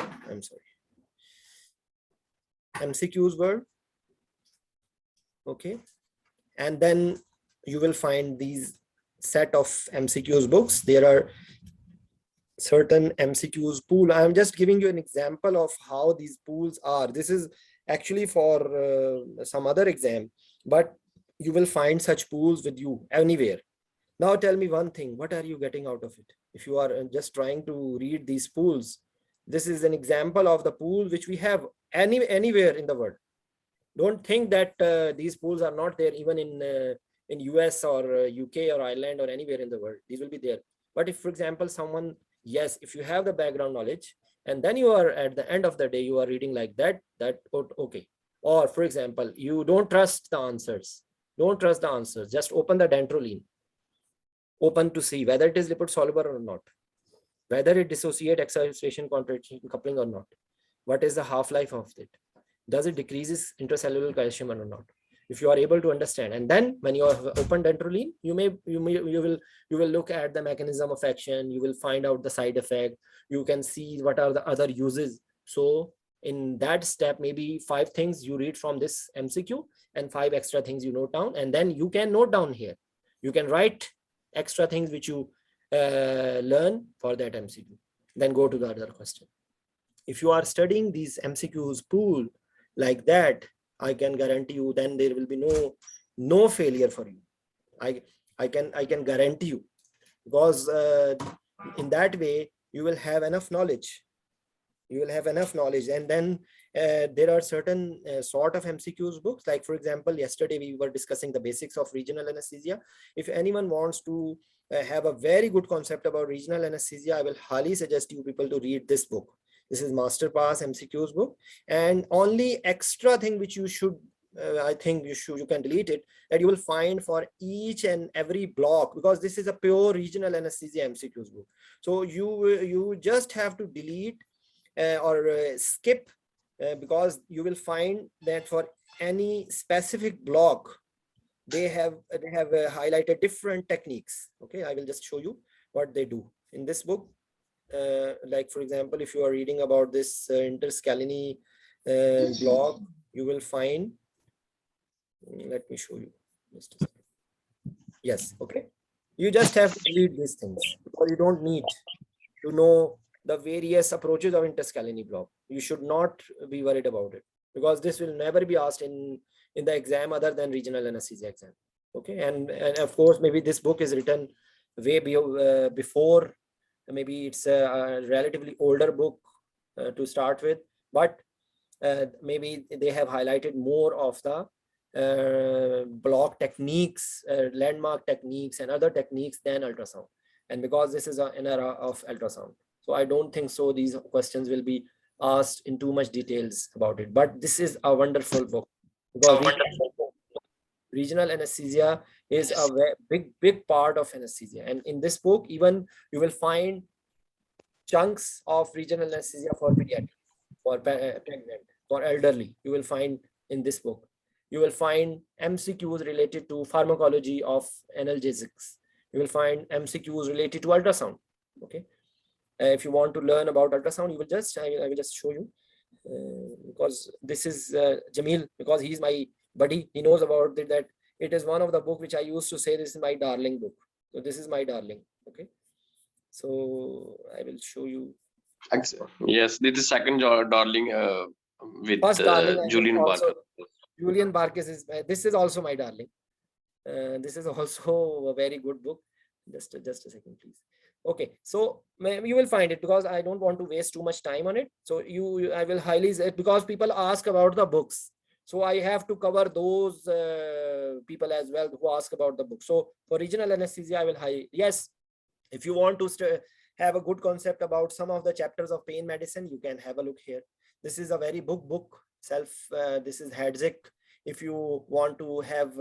MCQs world. Okay, and then you will find these set of MCQs books. There are certain MCQs pool. I'm just giving you an example of how these pools are. This is actually for some other exam, but you will find such pools with you anywhere. Now tell me one thing, what are you getting out of it? If you are just trying to read these pools, this is an example of the pool which we have anywhere in the world. Don't think that these pools are not there even in US or UK or Ireland or anywhere in the world. These will be there. But if, for example, someone, yes, if you have the background knowledge, and then you are at the end of the day, you are reading like that, okay. Or for example, you don't trust the answers. Don't trust the answers. Just open the dantrolene. Open to see whether it is lipid soluble or not, whether it dissociate acceleration contraction coupling or not. What is the half-life of it? Does it decreases intracellular calcium or not? If you are able to understand, and then when you have open dantrolene, you will look at the mechanism of action. You will find out the side effect. You can see what are the other uses. So in that step, maybe 5 things you read from this MCQ and 5 extra things you note down, and then you can note down here. You can write extra things which you learn for that MCQ. Then go to the other question. If you are studying these MCQs pool like that, I can guarantee you then there will be no failure for you. I can guarantee you, because in that way you will have enough knowledge. You will have enough knowledge. And then there are certain sort of MCQs books. Like for example, yesterday we were discussing the basics of regional anesthesia. If anyone wants to have a very good concept about regional anesthesia, I will highly suggest you people to read this book. This is Master Pass MCQs book. And only extra thing which you should, I think you can delete it, that you will find for each and every block, because this is a pure regional anesthesia MCQs book. So you just have to delete or skip, because you will find that for any specific block, they have highlighted different techniques. Okay, I will just show you what they do in this book. Like for example, if you are reading about this interscalene block, you will find, let me show you just a second. Yes, okay, you just have to read these things, because you don't need to know the various approaches of interscalene block. You should not be worried about it, because this will never be asked in the exam other than regional anesthesia exam. Okay, and of course maybe this book is written way before, maybe it's a relatively older book to start with, but maybe they have highlighted more of the block techniques, landmark techniques and other techniques than ultrasound. And because this is an era of ultrasound, so I don't think so these questions will be asked in too much details about it. But this is a wonderful book, because regional anesthesia is a big part of anesthesia. And in this book, even you will find chunks of regional anesthesia for pediatric, for pregnant, for elderly. You will find in this book. You will find MCQs related to pharmacology of analgesics. You will find MCQs related to ultrasound. Okay. If you want to learn about ultrasound, you will just, I will just show you, because this is Jamil, because he's my buddy. He knows about it, that it is one of the book which I used to say, this is my darling book. So this is my darling. Okay. So I will show you. Yes, this is second darling with First darling, I think Julian also Barker. Julian Barkis is, this is also my darling. This is also a very good book. Just a second, please. Okay, so you will find it, because I don't want to waste too much time on it. So I will highly, because people ask about the books. So I have to cover those people as well who ask about the book. So for regional anesthesia, I will yes, if you want to have a good concept about some of the chapters of pain medicine, you can have a look here. This is a very book this is Hadzik. If you want to have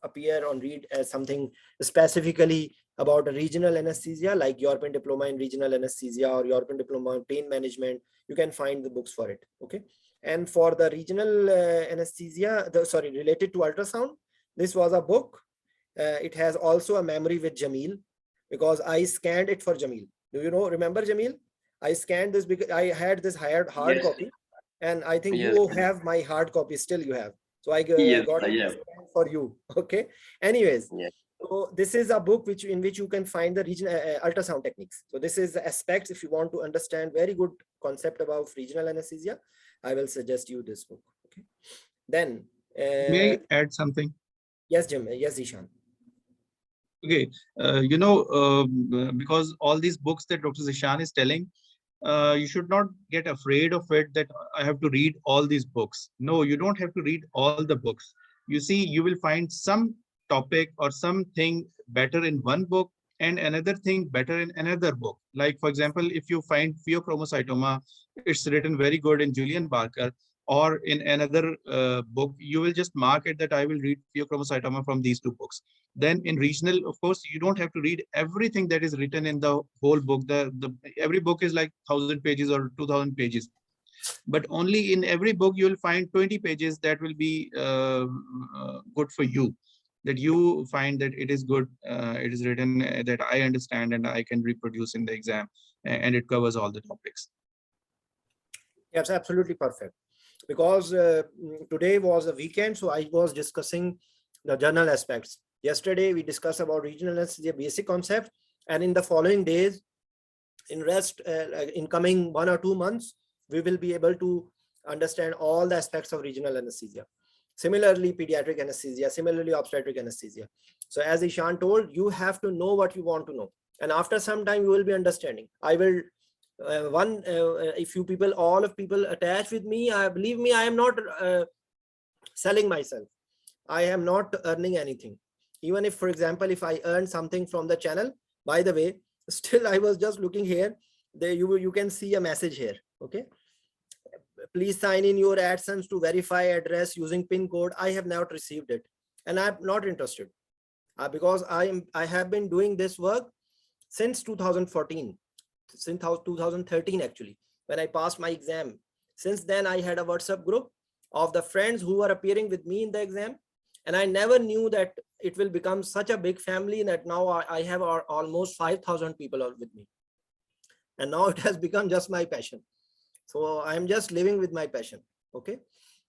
appear on read as something specifically about a regional anesthesia, like European diploma in regional anesthesia or European diploma in pain management, you can find the books for it. Okay. And for the regional anesthesia, related to ultrasound, this was a book. It has also a memory with Jamil, because I scanned it for Jamil. Do you remember Jamil? I scanned this because I had this hard Yes. copy, and I think Yes. you have my hard copy still. You have, so I Yes, got I it have. for you. Okay. Anyways, Yes. so this is a book in which you can find the regional ultrasound techniques. So this is the aspects. If you want to understand very good concept about regional anesthesia, I will suggest you this book. Okay. Then May I add something? yes, Jim. Yes, Ishan. Okay, because all these books that Dr. Zishan is telling, you should not get afraid of it, that I have to read all these books. No, you don't have to read all the books. You see, you will find some topic or something better in one book and another thing better in another book. Like, for example, if you find Pheochromocytoma, it's written very good in Julian Barker, or in another book, you will just mark it that I will read Pheochromocytoma from these two books. Then in regional, of course, you don't have to read everything that is written in the whole book. Every book is like 1,000 pages or 2,000 pages. But only in every book, you will find 20 pages that will be good for you, that you find that it is good, it is written that I understand and I can reproduce in the exam, and it covers all the topics. Yes, absolutely perfect. Because today was a weekend, so I was discussing the journal aspects. Yesterday, we discussed about regional anesthesia basic concept, and in the following days, in coming 1 or 2 months, we will be able to understand all the aspects of regional anesthesia. Similarly, pediatric anesthesia, similarly, obstetric anesthesia. So as Ishan told, you have to know what you want to know. And after some time, you will be understanding. I will, if you people, all of people attach with me, believe me, I am not selling myself. I am not earning anything. Even if, for example, if I earn something from the channel, by the way, still I was just looking here, there you can see a message here. Okay. Please sign in your AdSense to verify address using PIN code. I have not received it, and I'm not interested because I have been doing this work since 2014, since 2013 actually, when I passed my exam. Since then, I had a WhatsApp group of the friends who are appearing with me in the exam, and I never knew that it will become such a big family that now I have almost 5,000 people with me, and now it has become just my passion. So I'm just living with my passion. Okay.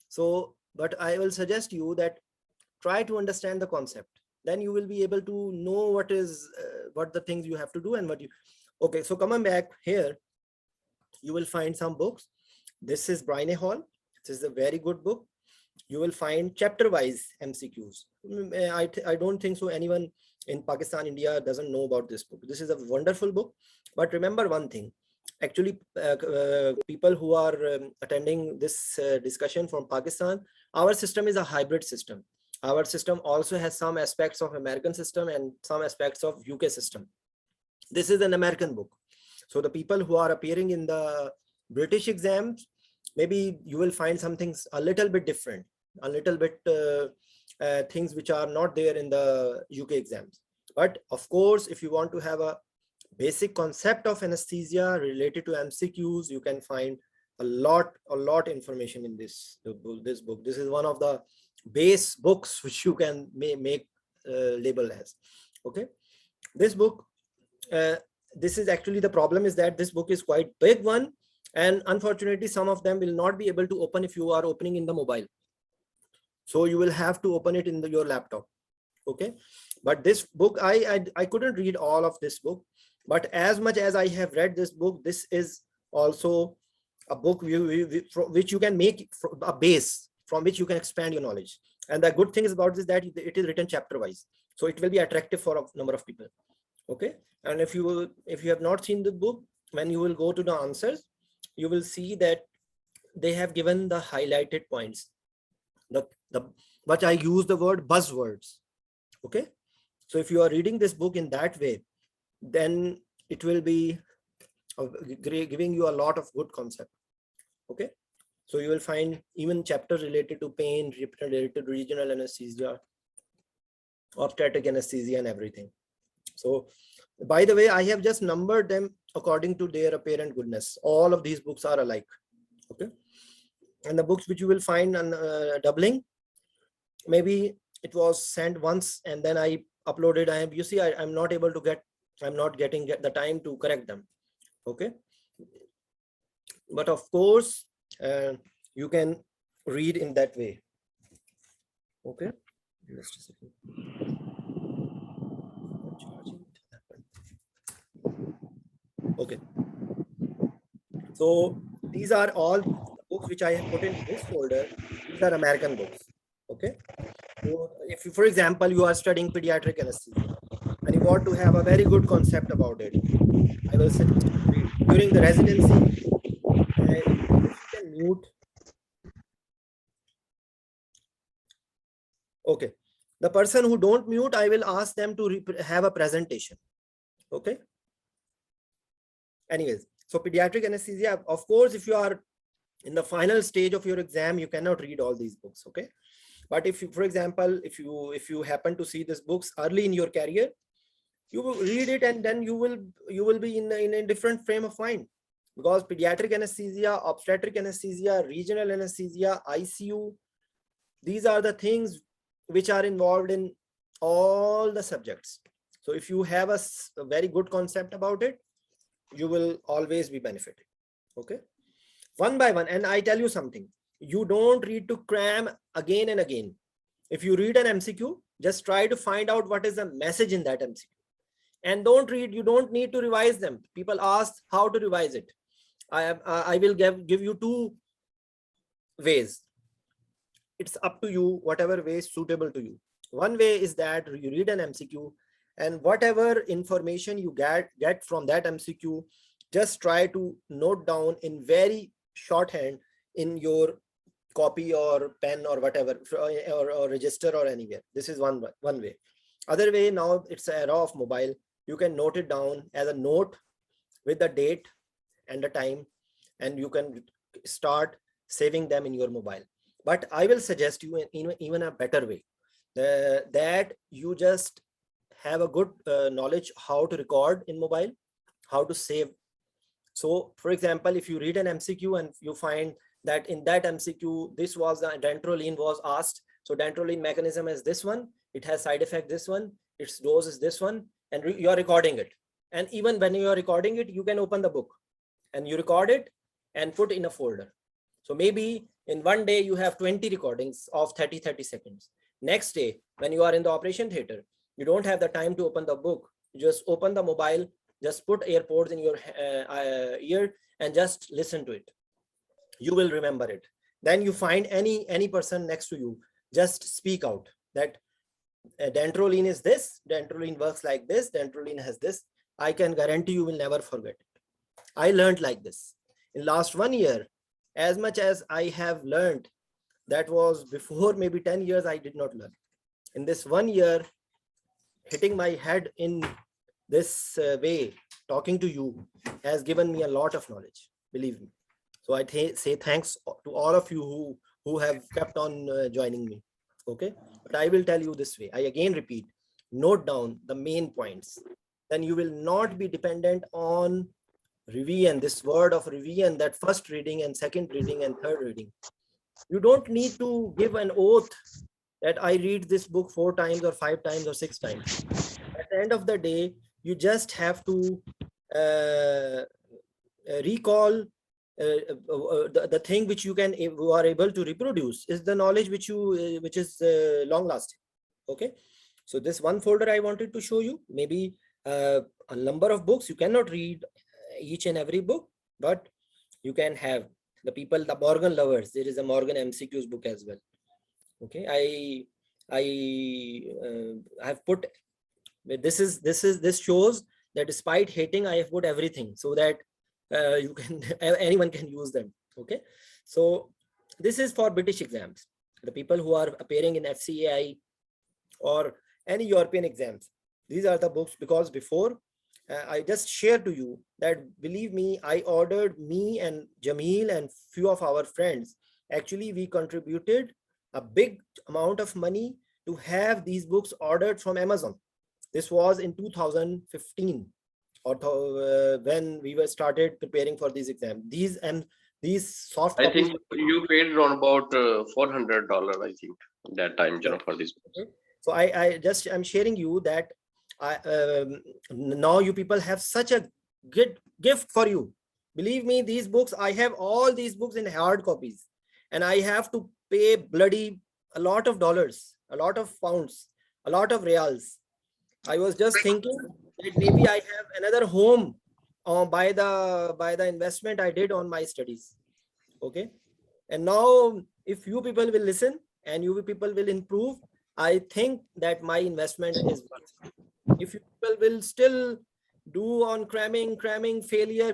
So, but I will suggest you that try to understand the concept. Then you will be able to know what the things you have to do and what you. Okay. So coming back here, you will find some books. This is Bryne Hall. This is a very good book. You will find chapter-wise MCQs. I don't think so anyone in Pakistan, India doesn't know about this book. This is a wonderful book. But remember one thing. Actually, people who are attending this discussion from Pakistan, our system is a hybrid system. Our system also has some aspects of American system and some aspects of UK system. This is an American book. So the people who are appearing in the British exams, maybe you will find some things a little bit different, a little bit things which are not there in the UK exams. But of course, if you want to have a basic concept of anesthesia related to MCQs, you can find a lot information in this book. This is one of the base books which you can make label as. Okay. This book, this is actually the problem is that this book is quite big one. And unfortunately, some of them will not be able to open if you are opening in the mobile. So you will have to open it in your laptop. Okay. But this book, I couldn't read all of this book, but as much as I have read this book, this is also a book which you can make a base from which you can expand your knowledge. And the good thing is about this that it is written chapter wise, so it will be attractive for a number of people. Okay. And if you have not seen the book, when you will go to the answers, you will see that they have given the highlighted points, but I use the word buzzwords. Okay. So if you are reading this book in that way, then it will be giving you a lot of good concept. Okay. So you will find even chapters related to pain, related to regional anesthesia, obstetric anesthesia, and everything. So by the way, I have just numbered them according to their apparent goodness. All of these books are alike. Okay. And the books which you will find on doubling, maybe it was sent once and then I uploaded. You see, I'm not able to I'm not getting the time to correct them. Okay. But of course, you can read in that way. Okay. Just a second. Okay. So these are all books which I have put in this folder. These are American books. Okay. So if you, for example, you are studying pediatric anesthesia and you want to have a very good concept about it, I will suggest you read during the residency. And you can mute. Okay. The person who don't mute, I will ask them to have a presentation. Okay. Anyways, so pediatric anesthesia, of course, if you are in the final stage of your exam, you cannot read all these books. Okay. But if you, for example, if you happen to see these books early in your career, you will read it and then you will be in a different frame of mind, because pediatric anesthesia, obstetric anesthesia, regional anesthesia, ICU, these are the things which are involved in all the subjects. So if you have a very good concept about it, you will always be benefiting. Okay. One by one. And I tell you something, you don't read to cram again and again. If you read an MCQ, just try to find out what is the message in that MCQ. And don't read, you don't need to revise them. People ask how to revise it. I will give you two ways. It's up to you, whatever way is suitable to you. One way is that you read an MCQ and whatever information you get from that MCQ, just try to note down in very shorthand in your copy or pen or whatever, or register or anywhere. This is one way. Other way, now it's the era of mobile. You can note it down as a note with the date and the time, and you can start saving them in your mobile. But I will suggest you even a better way, that you just have a good knowledge how to record in mobile, how to save. So for example, if you read an MCQ and you find that in that MCQ, this was the dantrolene was asked. So dantrolene mechanism is this one, it has side effect this one, its dose is this one, and you are recording it. And even when you are recording it, you can open the book and you record it and put in a folder. So maybe in one day you have 20 recordings of 30 seconds. Next day, when you are in the operation theater, you don't have the time to open the book. You just open the mobile, just put AirPods in your ear and just listen to it. You will remember it. Then you find any person next to you, just speak out that dantrolene is this, dantrolene works like this, dantrolene has this. I can guarantee you will never forget it. I learned like this. In last 1 year, as much as I have learned, that was before maybe 10 years, I did not learn. In this 1 year, hitting my head in this way, talking to you has given me a lot of knowledge, believe me. So I say thanks to all of you who have kept on joining me. Okay, but I will tell you this way. I again repeat, note down the main points. Then you will not be dependent on revision, this word of revision, that first reading and second reading and third reading. You don't need to give an oath that I read this book 4 times or 5 times or 6 times. At the end of the day, you just have to recall the thing which you are able to reproduce is the knowledge which is long lasting. Okay, so this one folder I wanted to show you, maybe a number of books. You cannot read each and every book, but you can have the Morgan lovers. There is a Morgan MCQs book as well. Okay, I have put this shows that despite hating, I have put everything so that you can anyone can use them. Okay, so this is for British exams, the people who are appearing in FCAI or any European exams. These are the books, because before I just shared to you that, believe me, I ordered, me and Jameel and few of our friends, actually we contributed a big amount of money to have these books ordered from Amazon. This was in 2015 or when we were started preparing for these exams. These soft copies. I think you paid around about $400, I think, that time, for this. Okay. So I'm sharing you that now you people have such a good gift for you. Believe me, these books, I have all these books in hard copies, and I have to pay bloody a lot of dollars, a lot of pounds, a lot of reals. I was just thinking that maybe I have another home by the investment I did on my studies. Okay, and now if you people will listen and you people will improve, I think that my investment is worth it. If you people will still do on cramming failure,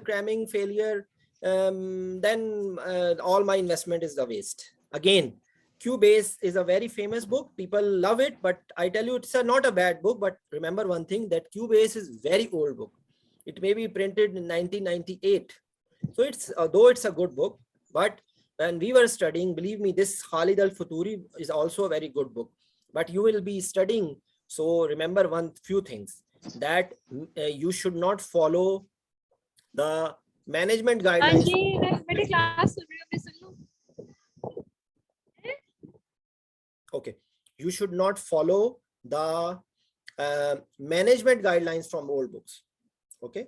then all my investment is the waste. Again, Cubase is a very famous book. People love it, but I tell you, it's not a bad book. But remember one thing, that Cubase is very old book. It may be printed in 1998. So it's, though it's a good book, but when we were studying, believe me, this Khalid Al-Futuri is also a very good book. But you will be studying. So remember few things, that you should not follow the management guidelines. Okay, you should not follow the management guidelines from old books. Okay,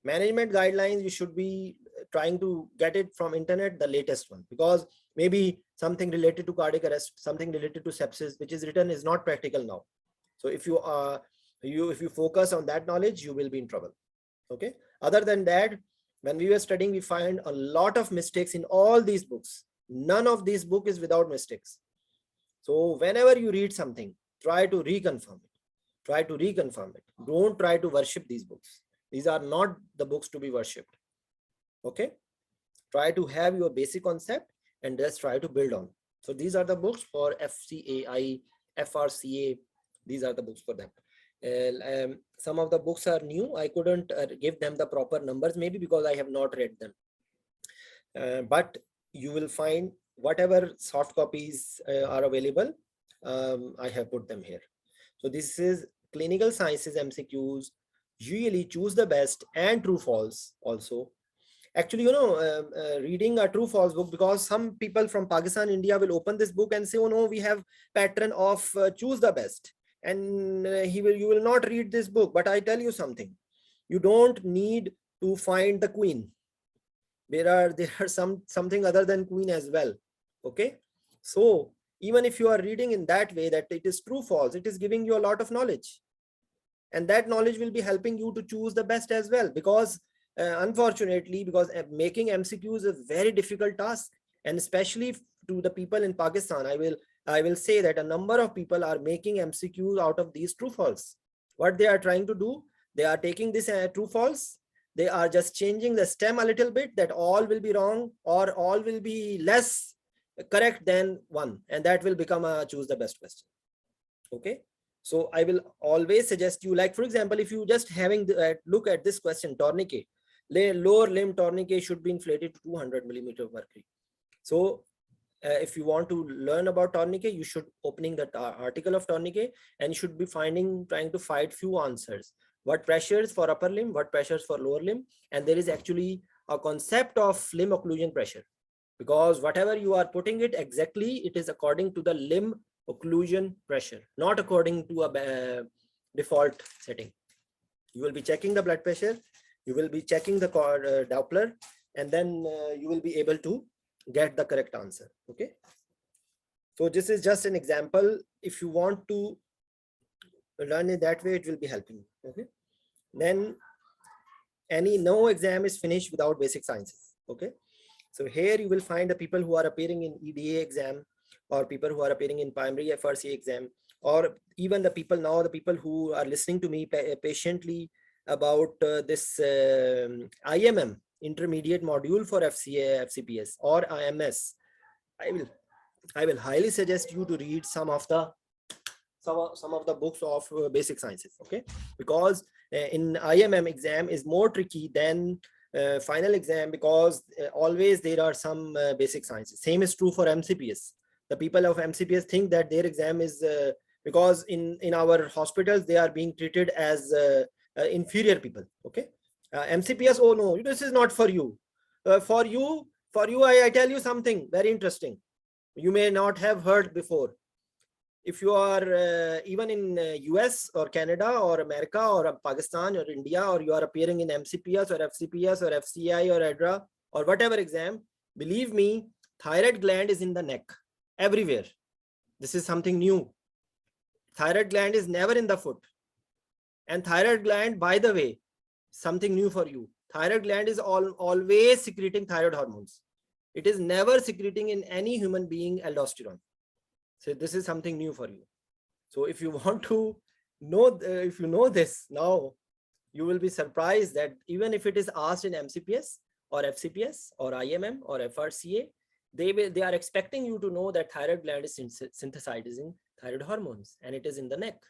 management guidelines, you should be trying to get it from internet, the latest one, because maybe something related to cardiac arrest, something related to sepsis, which is written, is not practical now. So if you focus on that knowledge, you will be in trouble. Okay, other than that, when we were studying, we find a lot of mistakes in all these books. None of these book is without mistakes. So whenever you read something, try to reconfirm it. Try to reconfirm it. Don't try to worship these books. These are not the books to be worshipped. Okay, try to have your basic concept and just try to build on. So these are the books for FCAI, FRCA. These are the books for them. Some of the books are new. I couldn't give them the proper numbers, maybe because I have not read them. But you will find whatever soft copies are available. I have put them here. So this is clinical sciences MCQs. Usually choose the best and true false also. Actually, reading a true false book, because some people from Pakistan, India will open this book and say, oh no, we have pattern of choose the best. And you will not read this book. But I tell you something, you don't need to find the queen. There are something other than queen as well. Okay, so even if you are reading in that way, that it is true false, it is giving you a lot of knowledge, and that knowledge will be helping you to choose the best as well. Because unfortunately, because making MCQ is a very difficult task, and especially to the people in Pakistan, I will say that a number of people are making MCQs out of these true false. What they are trying to do, they are taking this true false, they are just changing the stem a little bit, that all will be wrong or all will be less correct than one, and that will become a choose the best question. Okay, so I will always suggest you, like for example, if you just having look at this question, tourniquet, lower limb tourniquet should be inflated to 200 millimeter of mercury. So if you want to learn about tourniquet, you should opening the article of tourniquet, and you should be trying to find few answers. What pressures for upper limb, what pressures for lower limb, and there is actually a concept of limb occlusion pressure, because whatever you are putting it exactly, it is according to the limb occlusion pressure, not according to a default setting. You will be checking the blood pressure, you will be checking the Doppler, and then you will be able to get the correct answer. Okay. So this is just an example. If you want to learn it that way, it will be helping you. Okay. Then no exam is finished without basic sciences. Okay. So here you will find the people who are appearing in EDA exam, or people who are appearing in primary FRCA exam, or even the people who are listening to me patiently about this IMM, intermediate module for FCA, FCPS, or IMS. I will highly suggest you to read some of the books of basic sciences. Okay, because in IMM exam is more tricky than final exam, because always there are some basic sciences. Same is true for MCPS. The people of MCPS think that their exam is because in our hospitals they are being treated as inferior people. Okay, MCPS, oh no, this is not for you. For you, I tell you something very interesting. You may not have heard before. If you are even in US or Canada or America or Pakistan or India, or you are appearing in MCPS or FCPS or FCAI or EDRA or whatever exam, believe me, thyroid gland is in the neck everywhere. This is something new. Thyroid gland is never in the foot. And thyroid gland, by the way, something new for you. Thyroid gland is always secreting thyroid hormones. It is never secreting in any human being aldosterone. So this is something new for you. So if you want to know, if you know this now, you will be surprised that even if it is asked in MCPS or FCPS or IMM or FRCA, they are expecting you to know that thyroid gland is synthesizing thyroid hormones, and it is in the neck,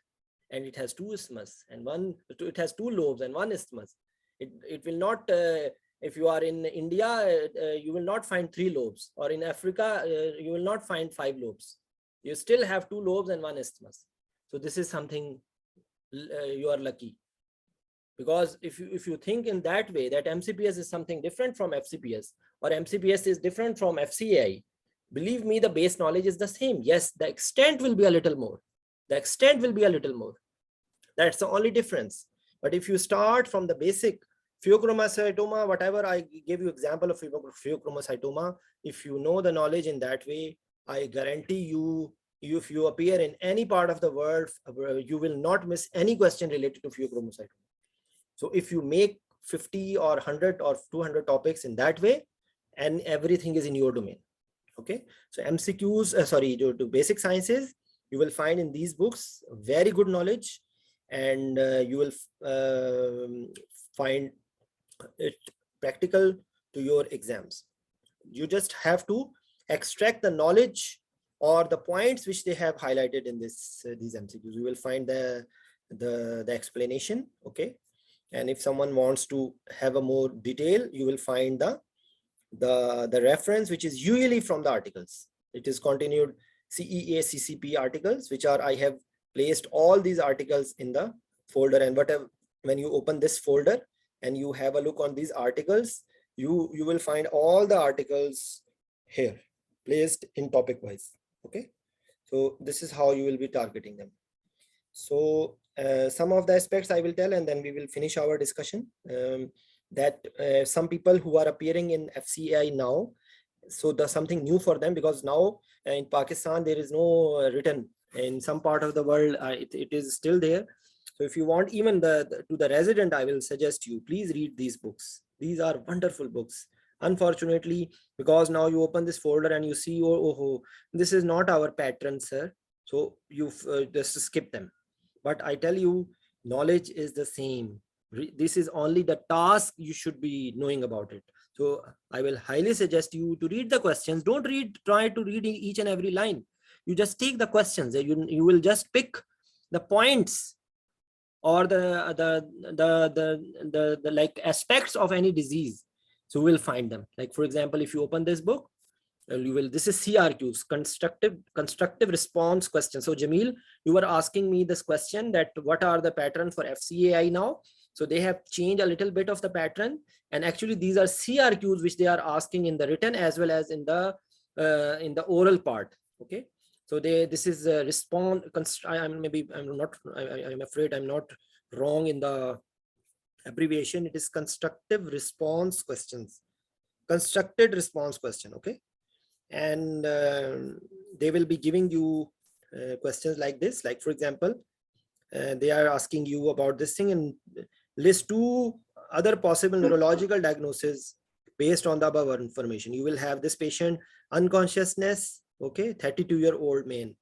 and it has two isthmus, and it has two lobes and one isthmus. It will not, if you are in India, you will not find 3 lobes, or in Africa, you will not find 5 lobes. You still have 2 lobes and 1 isthmus. So this is something you are lucky, because if you think in that way, that MCPS is something different from FCPS, or MCPS is different from FCAI, believe me, the base knowledge is the same. Yes, the extent will be a little more. That's the only difference. But if you start from the basic pheochromocytoma, whatever I gave you example of pheochromocytoma, if you know the knowledge in that way, I guarantee you, if you appear in any part of the world, you will not miss any question related to pheochromocytoma. So if you make 50 or 100 or 200 topics in that way, and everything is in your domain. Okay, so MCQs, to basic sciences, you will find in these books very good knowledge, and you will find it practical to your exams. You just have to extract the knowledge or the points which they have highlighted in these MCQs. You will find the explanation. Okay, and if someone wants to have a more detail, you will find the reference, which is usually from the articles. It is continued CEA CCP articles, which are, I have placed all these articles in the folder, and whatever, when you open this folder and you have a look on these articles, you will find all the articles here placed in topic wise. Okay, so this is how you will be targeting them. So some of the aspects I will tell, and then we will finish our discussion. That some people who are appearing in FCAI now, so there's something new for them, because now in Pakistan there is no written. In some part of the world it is still there. So if you want, even to the resident, I will suggest you, please read these books. These are wonderful books. Unfortunately, because now you open this folder and you see, oh, this is not our pattern, sir. So you just skip them. But I tell you, knowledge is the same. This is only the task you should be knowing about it. So I will highly suggest you to read the questions. Don't try to read each and every line. You just take the questions. You will just pick the points or the like aspects of any disease. So we'll find them. Like, for example, if you open this book, this is CRQs, constructive response questions. So Jamil, you were asking me this question, that what are the patterns for FCAI now? So they have changed a little bit of the pattern, and actually these are CRQs which they are asking in the written as well as in the oral part. Okay, so this is I'm afraid I'm not wrong in the abbreviation, it is constructive response questions, constructed response question. Okay. And they will be giving you questions like this, like for example, they are asking you about this thing and list 2 other possible neurological diagnoses based on the above information. You will have this patient unconsciousness, okay, 32-year-old man,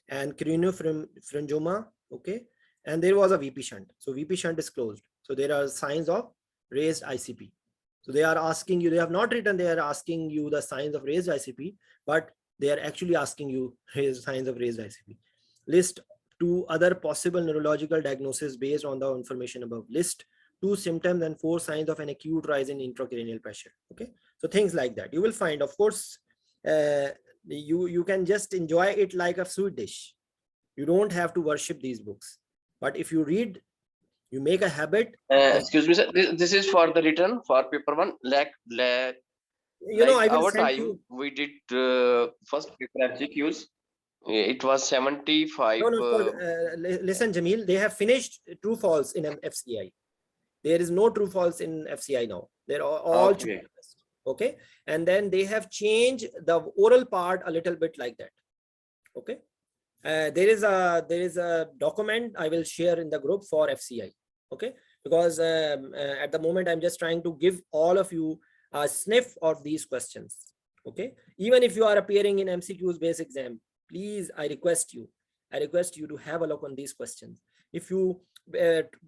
and craniopharyngoma, okay, and there was a VP shunt. So VP shunt is closed. So there are signs of raised ICP. So they are asking you, they have not written, they are asking you the signs of raised ICP, but they are actually asking you signs of raised ICP. List 2 other possible neurological diagnoses based on the information above. List 2 symptoms and 4 signs of an acute rise in intracranial pressure. Okay, so things like that you will find. Of course, you can just enjoy it like a sweet dish. You don't have to worship these books, but if you read, you make a habit. Excuse me, sir. This is for the return for paper 1. You know, I will our send time you. we did first paper MCQs. It was 75. No, listen, Jamil, they have finished true false in FCAI. There is no true false in FCAI now. They're all Okay. Okay, and then they have changed the oral part a little bit like that. Okay, there is a document I will share in the group for FCAI. Okay, because at the moment I'm just trying to give all of you a sniff of these questions. Okay, even if you are appearing in MCQ's base exam, please, I request you to have a look on these questions. If you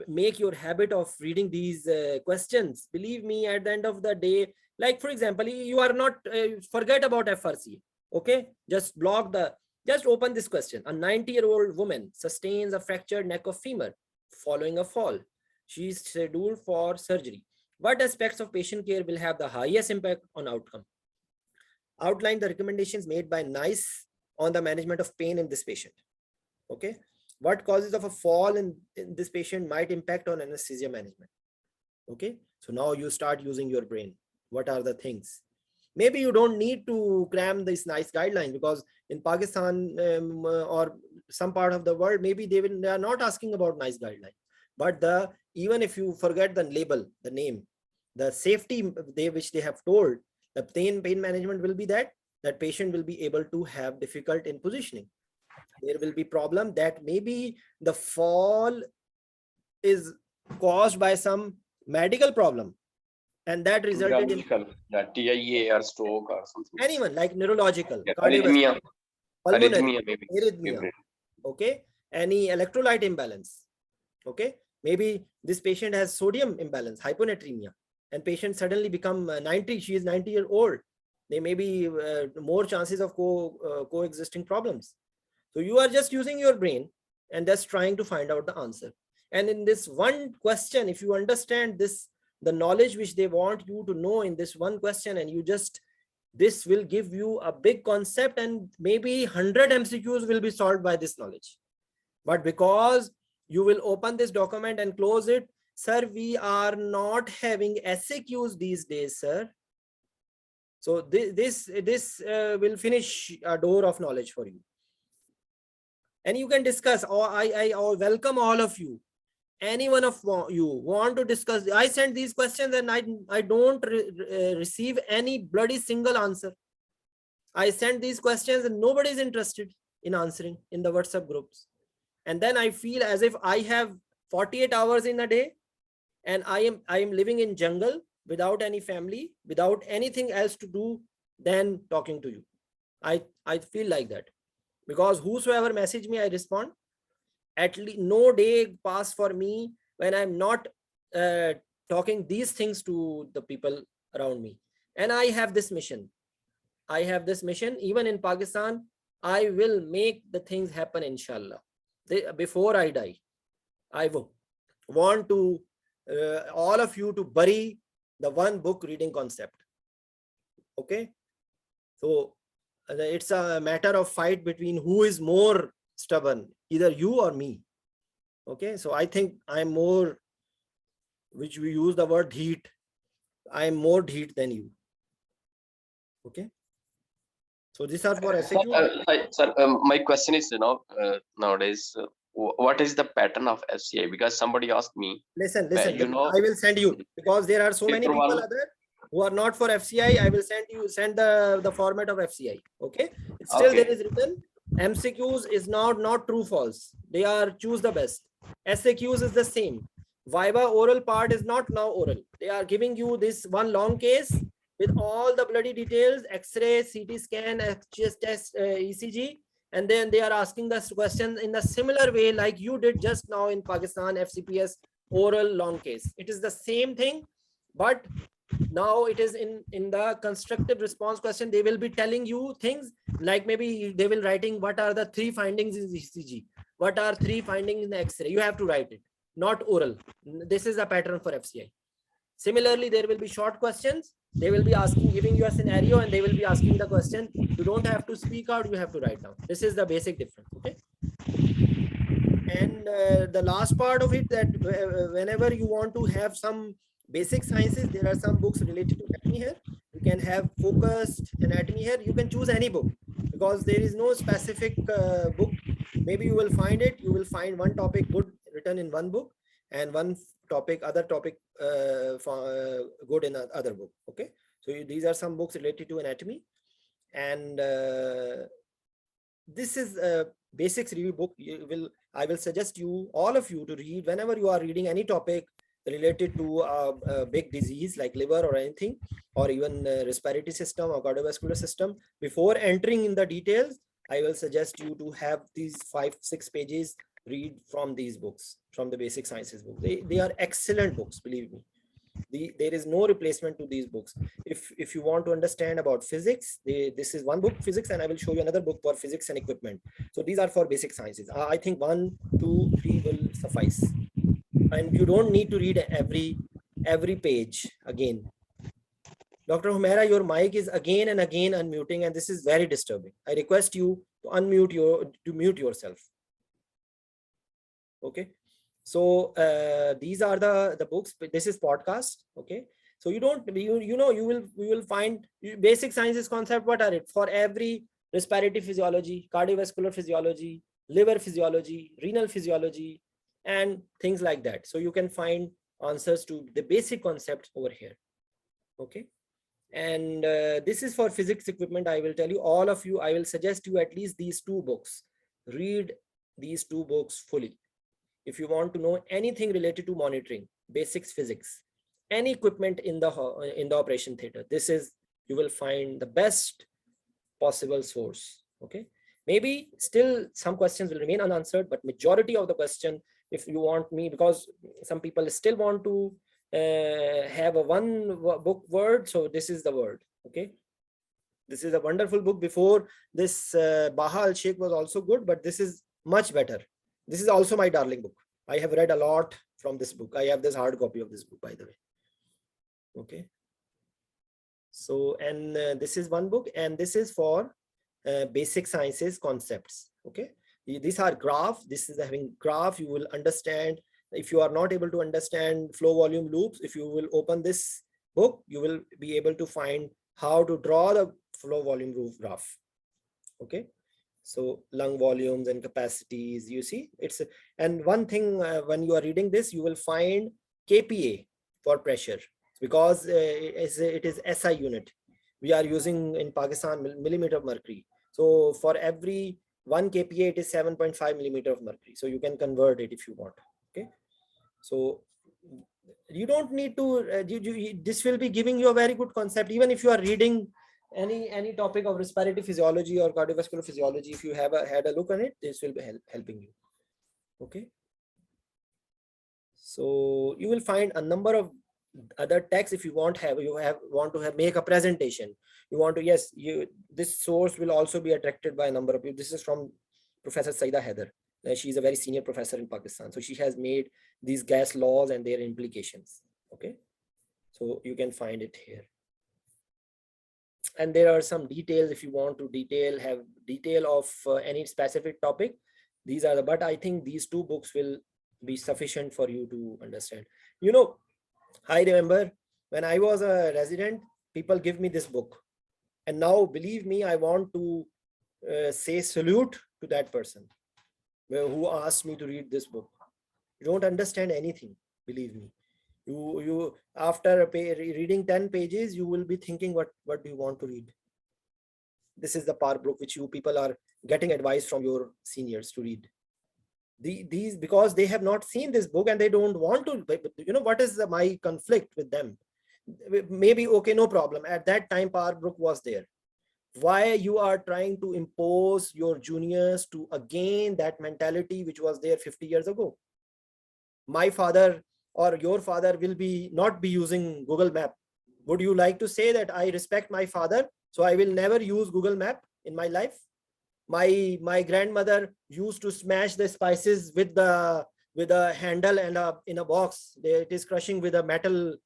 make your habit of reading these questions, believe me, at the end of the day, like for example, you are not forget about FRCA. Okay, just open this question. A 90-year-old woman sustains a fractured neck of femur following a fall. She is scheduled for surgery. What aspects of patient care will have the highest impact on outcome? Outline the recommendations made by NICE on the management of pain in this patient. Okay, what causes of a fall in this patient might impact on anesthesia management? Okay, so now you start using your brain. What are the things? Maybe you don't need to cram these NICE guidelines, because in Pakistan or some part of the world, maybe they are not asking about NICE guidelines. But even if you forget the label, the name, the safety which they have told, the pain management will be that patient will be able to have difficult in positioning. There will be problem that maybe the fall is caused by some medical problem, and that resulted in TIA or stroke or something. Anyone like neurological, Arrhythmia. pulmonary, Maybe. arrhythmia. Okay, any electrolyte imbalance. Okay, maybe this patient has sodium imbalance, hyponatremia, and patient suddenly become 90. She is 90-year-old. There may be more chances of coexisting problems. So you are just using your brain and just trying to find out the answer. And in this one question, if you understand this, the knowledge which they want you to know in this one question, and this will give you a big concept, and maybe 100 MCQs will be solved by this knowledge. But because you will open this document and close it, sir, we are not having SAQs these days, sir. So this will finish a door of knowledge for you. And you can discuss, or I welcome all of you. Any one of you want to discuss. I send these questions and I don't receive any bloody single answer. I send these questions and nobody is interested in answering in the WhatsApp groups. And then I feel as if I have 48 hours in a day and I am living in jungle without any family, without anything else to do than talking to you. I feel like that, because whosoever message me, I respond. At least no day pass for me when I'm not talking these things to the people around me. And I have this mission. Even in Pakistan, I will make the things happen, inshallah. Before I die, I want to all of you to bury the one book reading concept. Okay, so it's a matter of fight between who is more stubborn, either you or me. Okay, so I think I'm more, which we use the word heat, I'm more heat than you. Okay, so these are for SAQ. Sir, my question is, nowadays what is the pattern of FCA? Because somebody asked me, Listen, you know, I will send you, because there are so many paper people one, other who are not for FCI. I will send the format of FCI. Okay. Still okay. there is written MCQs is not true false. They are choose the best. SAQs is the same. Viva oral part is not now oral. They are giving you this one long case with all the bloody details, X-ray, CT scan, HS test, ECG, and then they are asking the question in the similar way like you did just now in Pakistan FCPS oral long case. It is the same thing, but now it is in the constructive response question. They will be telling you things like maybe they will writing what are the 3 findings in ECG, what are 3 findings in the X-ray. You have to write it, not oral. This is a pattern for FCI. Similarly, there will be short questions. They will be asking, giving you a scenario, and they will be asking the question. You don't have to speak out, you have to write down. This is the basic difference. Okay. And the last part of it, that whenever you want to have some basic sciences, there are some books related to anatomy here. You can have focused anatomy here. You can choose any book because there is no specific book. Maybe you will find it. You will find one topic good written in one book and one topic, other topic good in another book. Okay. So these are some books related to anatomy. And this is a basics review book. I will suggest you, all of you, to read whenever you are reading any topic related to a big disease like liver or anything, or even respiratory system or cardiovascular system. Before entering in the details, I will suggest you to have these 5-6 pages read from these books, from the basic sciences book. They are excellent books, believe me. There is no replacement to these books. If you want to understand about physics, this is one book, physics, and I will show you another book for physics and equipment. So these are for basic sciences. I think 1, 2, 3 will suffice, and you don't need to read every page again. Dr. Humera, your mic is again and again unmuting, and this is very disturbing. I request you to mute yourself. Okay. So these are the books. This is podcast. Okay. So you will find basic sciences concept. What are it? For every respiratory physiology, cardiovascular physiology, liver physiology, renal physiology, and things like that. So you can find answers to the basic concepts over here. Okay. And this is for physics equipment. I will tell you, all of you, I will suggest you at least these 2 books. Read these 2 books fully. If you want to know anything related to monitoring, basics physics, any equipment in the operation theater, this is, you will find the best possible source. Okay. Maybe still some questions will remain unanswered, but majority of the question, if you want me, because some people still want to have a one book word. So this is the word. Okay. This is a wonderful book. Before this, Baha al-Sheikh was also good, but this is much better. This is also my darling book. I have read a lot from this book. I have this hard copy of this book, by the way. Okay. So, and this is one book, and this is for basic sciences concepts. Okay. These are graph. This is having graph. You will understand. If you are not able to understand flow volume loops, if you will open this book, you will be able to find how to draw the flow volume loop graph. Okay. So lung volumes and capacities, you see, and one thing, when you are reading this, you will find kPa for pressure, because it is SI unit. We are using in Pakistan millimeter of mercury. So for every 1 kPa, it is 7.5 millimeter of mercury. So you can convert it if you want. Okay. So you don't need to, this will be giving you a very good concept. Even if you are reading any topic of respiratory physiology or cardiovascular physiology, if you have had a look on it, this will be helping you. Okay. So you will find a number of other texts. If you want to make a presentation, you want to, yes, this source will also be attracted by a number of people. This is from Professor Saida Haider. She is a very senior professor in Pakistan. So she has made these gas laws and their implications. Okay. So you can find it here. And there are some details if you want to have detail of any specific topic. These are but I think these 2 books will be sufficient for you to understand. You know, I remember when I was a resident, people give me this book. And now, believe me, I want to say salute to that person. who asked me to read this book. You don't understand anything, believe me. You after reading 10 pages, you will be thinking, what do you want to read? This is the power book which you people are getting advice from your seniors to read. These because they have not seen this book and they don't want to. You know what is my conflict with them? Maybe okay, no problem. At that time, power book was there. Why you are trying to impose your juniors to again that mentality which was there 50 years ago? My father or your father will not be using Google Map. Would you like to say that I respect my father, so I will never use Google Map in my life? My grandmother used to smash the spices with a handle and in a box. It is crushing with a metal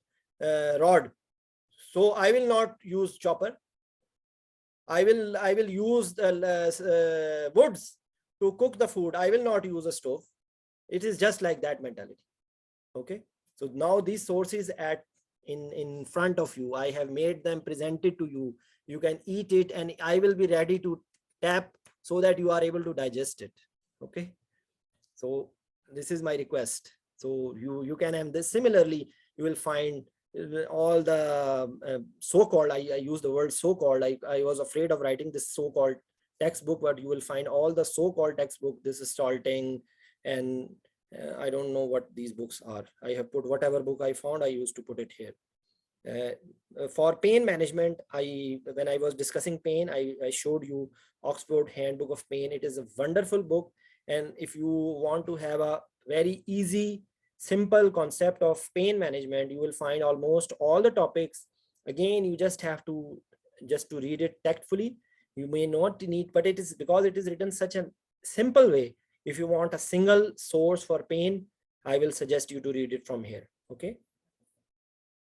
rod. So I will not use chopper. I will use the woods to cook the food. I will not use a stove. It is just like that mentality. Okay. So now these sources in front of you, I have made them presented to you. You can eat it and I will be ready to tap so that you are able to digest it. Okay. So this is my request. So you can have this. Similarly, you will find all the so-called, I use the word so-called, I was afraid of writing this so-called textbook, but you will find all the so-called textbook. This is Stalting, and I don't know what these books are. I have put whatever book I found, I used to put it here. For pain management, when I was discussing pain, I showed you Oxford Handbook of Pain. It is a wonderful book, and if you want to have a very easy, simple concept of pain management, you will find almost all the topics. Again, you just have to read it tactfully. You may not need, but it is because it is written such a simple way. If you want a single source for pain, I will suggest you to read it from here. Okay.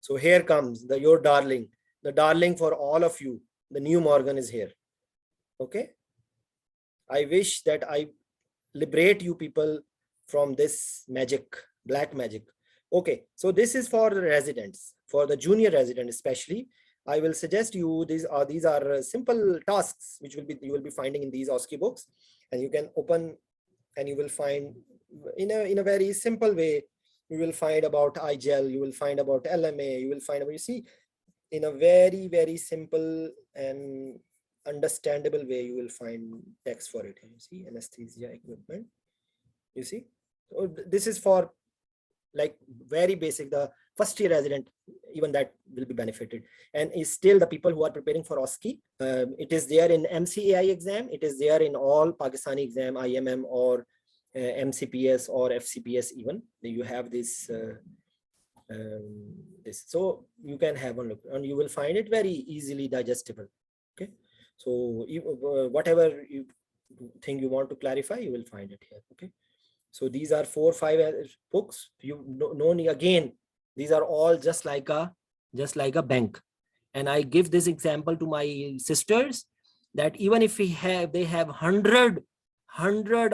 So here comes your darling, the darling for all of you. The new Morgan is here. Okay. I wish that I liberate you people from this magic, black magic. Okay. So this is for the residents, for the junior resident especially. I will suggest you these are simple tasks which you will be finding in these OSCE books, and you can open and you will find in a very simple way. You will find about iGel, you will find about LMA, you will find about, you see, in a very, very simple and understandable way, you will find text for it. You see, anesthesia equipment. You see, so this is for like very basic, the first year resident, even that will be benefited. And is still the people who are preparing for OSCE. It is there in MCAI exam. It is there in all Pakistani exam, IMM or MCPS or FCPS even. You have this, so you can have a look and you will find it very easily digestible. Okay. So whatever you think you want to clarify, you will find it here. Okay. So these are 4 or 5 books. You no need again. These are all just like a bank. And I give this example to my sisters that even if they have 100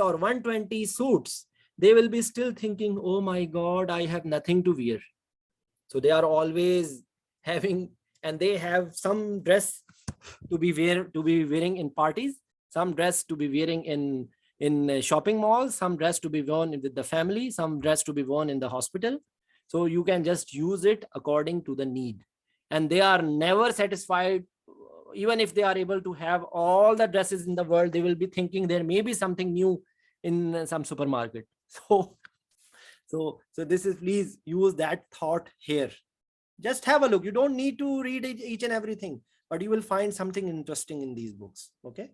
or 120 suits, they will be still thinking, oh my God, I have nothing to wear. So they are always having, and they have some dress to be wearing in parties, some dress to be wearing in shopping malls, some dress to be worn with the family, some dress to be worn in the hospital. So you can just use it according to the need. And they are never satisfied. Even if they are able to have all the dresses in the world, they will be thinking there may be something new in some supermarket. So this is, please use that thought here. Just have a look. You don't need to read each and everything, but you will find something interesting in these books. Okay.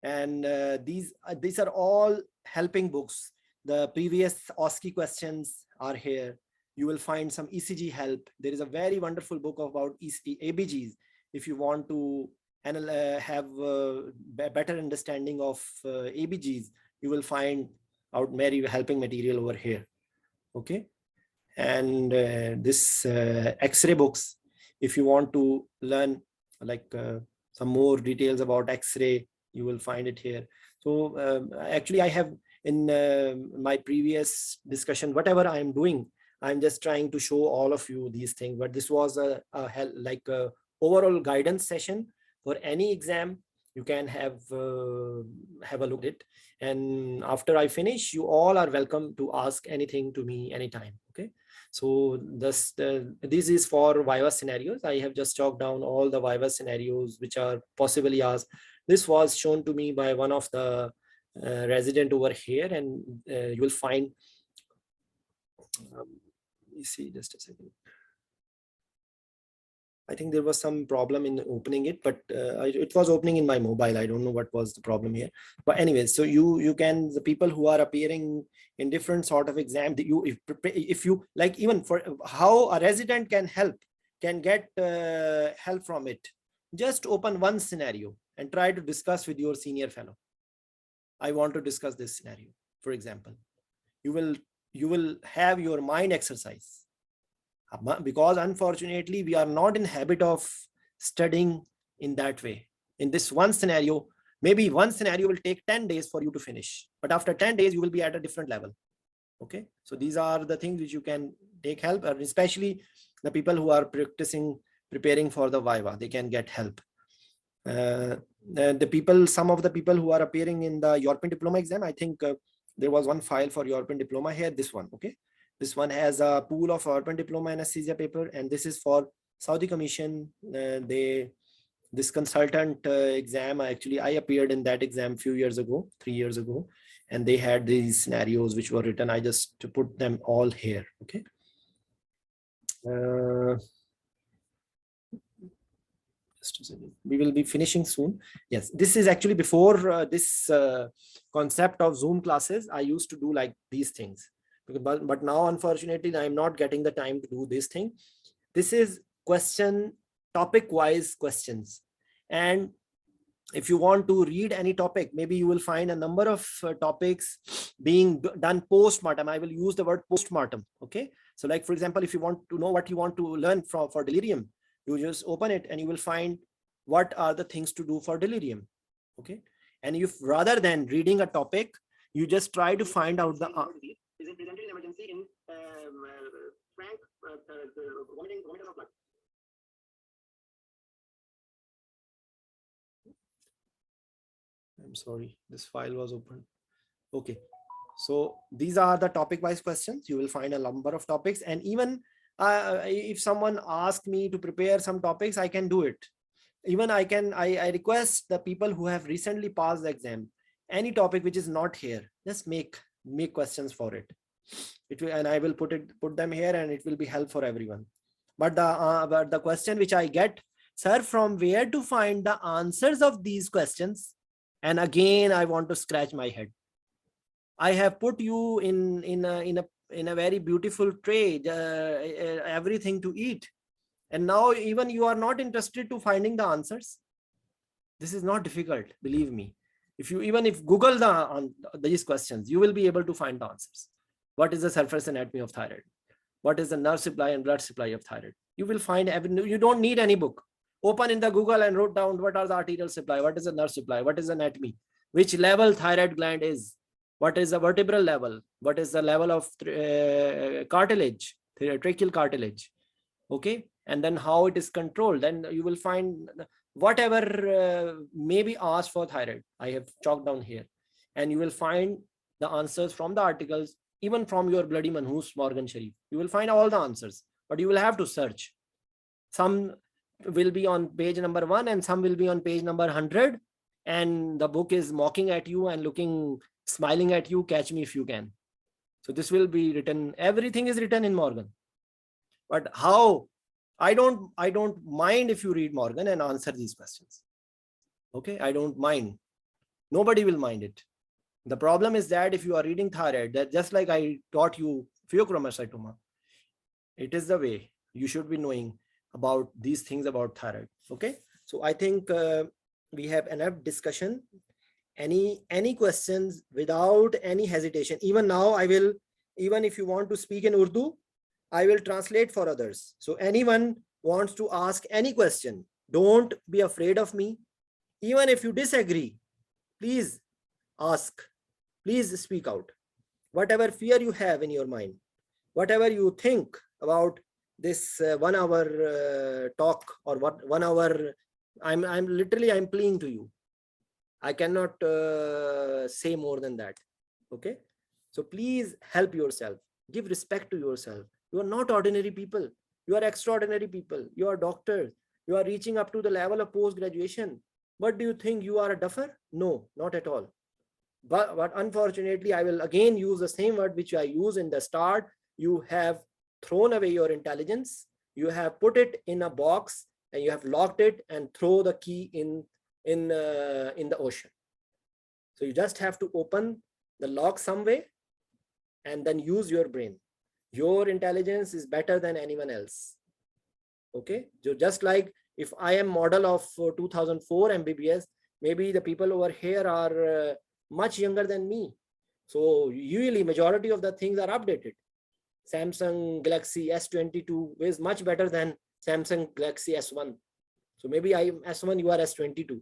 And these are all helping books. The previous OSCE questions are here. You will find some ECG help. There is a very wonderful book about ABGs. If you want to have a better understanding of ABGs, you will find out very helping material over here. Okay. And this X-ray books, if you want to learn like some more details about X-ray, you will find it here. So actually I have in my previous discussion, whatever I am doing, I'm just trying to show all of you these things, but this was a overall guidance session for any exam. You can have have a look at it. And after I finish, you all are welcome to ask anything to me anytime. Okay. So this is for Viva scenarios. I have just chalked down all the Viva scenarios which are possibly asked. This was shown to me by one of the resident over here, and you will find, let me see, just a second. I think there was some problem in opening it, but it was opening in my mobile. I don't know what was the problem here. But anyway, so you can, the people who are appearing in different sort of exam, if you like, even for how a resident can get help from it, just open one scenario and try to discuss with your senior fellow. I want to discuss this scenario, for example. You will have your mind exercise. Because unfortunately, we are not in habit of studying in that way. In this one scenario, maybe one scenario will take 10 days for you to finish, but after 10 days, you will be at a different level. Okay. So these are the things which you can take help, especially the people who are preparing for the Viva, they can get help. Some of the people who are appearing in the European diploma exam, I think there was one file for European diploma here, this one. Okay. This one has a pool of European diploma anesthesia paper, and this is for Saudi Commission. This consultant exam, actually, I appeared in that exam 3 years ago, and they had these scenarios which were written. I just to put them all here. Okay. We will be finishing soon. Yes, this is actually before this concept of Zoom classes. I used to do like these things. But now, unfortunately, I'm not getting the time to do this thing. This is topic-wise questions. And if you want to read any topic, maybe you will find a number of topics being done post-mortem. I will use the word post-mortem. Okay. So like, for example, if you want to know what you want to learn for delirium, you just open it and you will find what are the things to do for delirium. Okay. And if rather than reading a topic, you just try to find out the is it presented in emergency in frank vomiting of blood. I'm sorry, this file was open. Okay, so these are the topic-wise questions. You will find a number of topics, and even if someone asks me to prepare some topics, I can do it. Even I request the people who have recently passed the exam, any topic which is not here, just make questions for it. And I will put them here, and it will be help for everyone. But the question which I get, sir, from where to find the answers of these questions? And again, I want to scratch my head. I have put you in a very beautiful tray, everything to eat, and now even you are not interested to finding the answers. This is not difficult, believe me. If Google these questions, you will be able to find the answers. What is the surface anatomy of thyroid? What is the nerve supply and blood supply of thyroid? You will find, you don't need any book. Open in the Google and wrote down what are the arterial supply, what is the nerve supply, what is the anatomy, which level thyroid gland is, what is the vertebral level, what is the level of cartilage, tracheal cartilage. Okay. And then how it is controlled. Then you will find whatever may be asked for thyroid. I have chalked down here, and you will find the answers from the articles, even from your bloody manhoos, Morgan Sharif. You will find all the answers, but you will have to search. Some will be on page number 1 and some will be on page number 100. And the book is mocking at you and smiling at you, catch me if you can. So this will be written, everything is written in Morgan. But how? I don't mind if you read Morgan and answer these questions. Okay, I don't mind. Nobody will mind it. The problem is that if you are reading thyroid, that just like I taught you Pheochromocytoma, it is the way you should be knowing about these things about thyroid. Okay, so I think we have enough discussion. Any questions without any hesitation? Even now, even if you want to speak in Urdu, I will translate for others. So anyone wants to ask any question, don't be afraid of me. Even if you disagree, please ask, please speak out. Whatever fear you have in your mind, whatever you think about this 1 hour talk or 1 hour, I'm pleading to you. I cannot say more than that. Okay. So please help yourself. Give respect to yourself. You are not ordinary people. You are extraordinary people. You are doctors. You are reaching up to the level of post-graduation. What do you think? You are a duffer? No, not at all. But unfortunately, I will again use the same word which I used in the start. You have thrown away your intelligence. You have put it in a box and you have locked it and throw the key in the ocean. So you just have to open the lock some way and then use your brain. Your intelligence is better than anyone else. Okay. So just like if I am model of 2004 MBBS, maybe the people over here are much younger than me. So usually majority of the things are updated. Samsung Galaxy S22 is much better than Samsung Galaxy S1. So maybe I am S1, you are S22.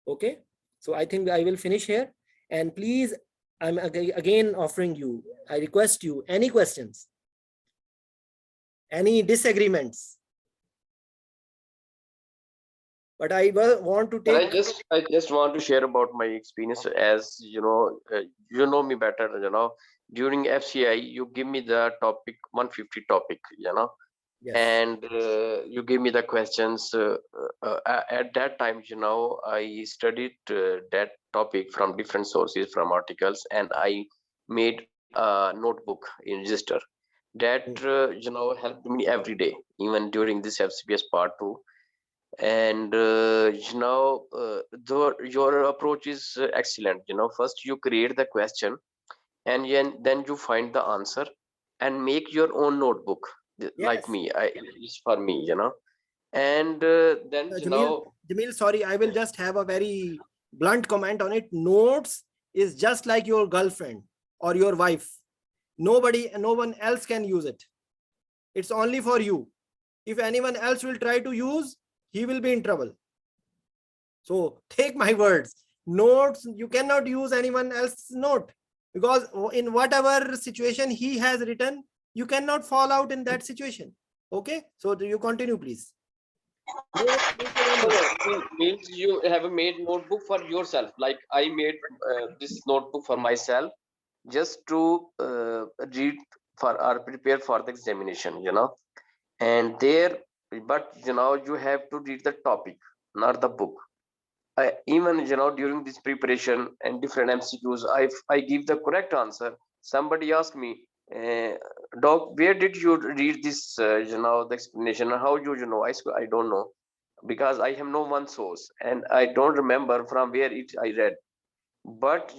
Okay. So I think I will finish here. And please, I'm again offering you, I request you, any questions, any disagreements. But I want to take. I just want to share about my experience. As you know me better. During FCAI, you give me the topic 150 topic. Yes. And you give me the questions. At that time, I studied that topic from different sources, from articles, and I made a notebook in register. That helped me every day, even during this FCPS part 2. And your approach is excellent. First you create the question, and then you find the answer and make your own notebook. Like Yes. me, it's for me, and then Jamil, sorry, I will just have a very blunt comment on it. Notes is just like your girlfriend or your wife. No one else can use it. It's only for you. If anyone else will try to use, he will be in trouble. So take my words. Notes, you cannot use anyone else's note, because in whatever situation he has written, you cannot fall out in that situation. Okay. So do you continue, please? Means you have made notebook for yourself. Like I made this notebook for myself, just to read for or prepare for the examination, and there, but you have to read the topic, not the book. Even during this preparation and different MCQs, I give the correct answer. Somebody asked me, doc, where did you read this the explanation, how I don't know, because I have no one source and I don't remember from where I read. But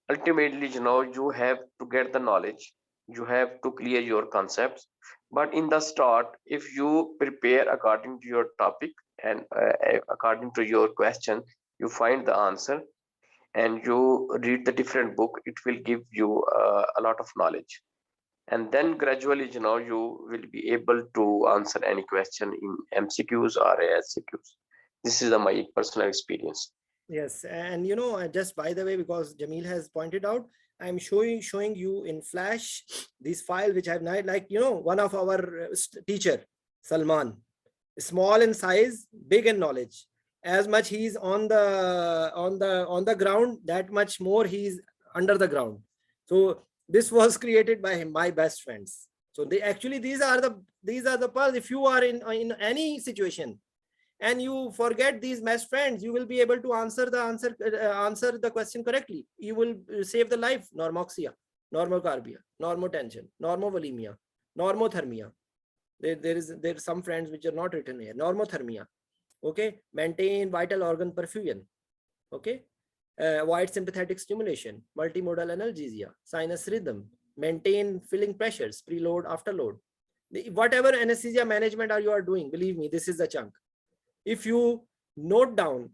ultimately, you have to get the knowledge, you have to clear your concepts. But in the start, if you prepare according to your topic and according to your question, you find the answer and you read the different book, it will give you a lot of knowledge. And then gradually, you will be able to answer any question in MCQs or ASCQs. This is my personal experience. Yes, and just by the way, because Jamil has pointed out, I'm showing you in flash this file which I've like one of our teacher, Salman, small in size, big in knowledge. As much he's on the ground, that much more he's under the ground. So this was created by him, my best friends. So these are the pearls. If you are in any situation and you forget these best friends, you will be able to answer the question correctly. You will save the life. Normoxia, normocarbia, normotension, normovolemia, normothermia. There's some friends which are not written here. Normothermia. Okay. Maintain vital organ perfusion. Okay. Avoid sympathetic stimulation, multimodal analgesia, sinus rhythm, maintain filling pressures, preload, afterload. Whatever anesthesia management you are doing, believe me, this is the chunk. If you note down,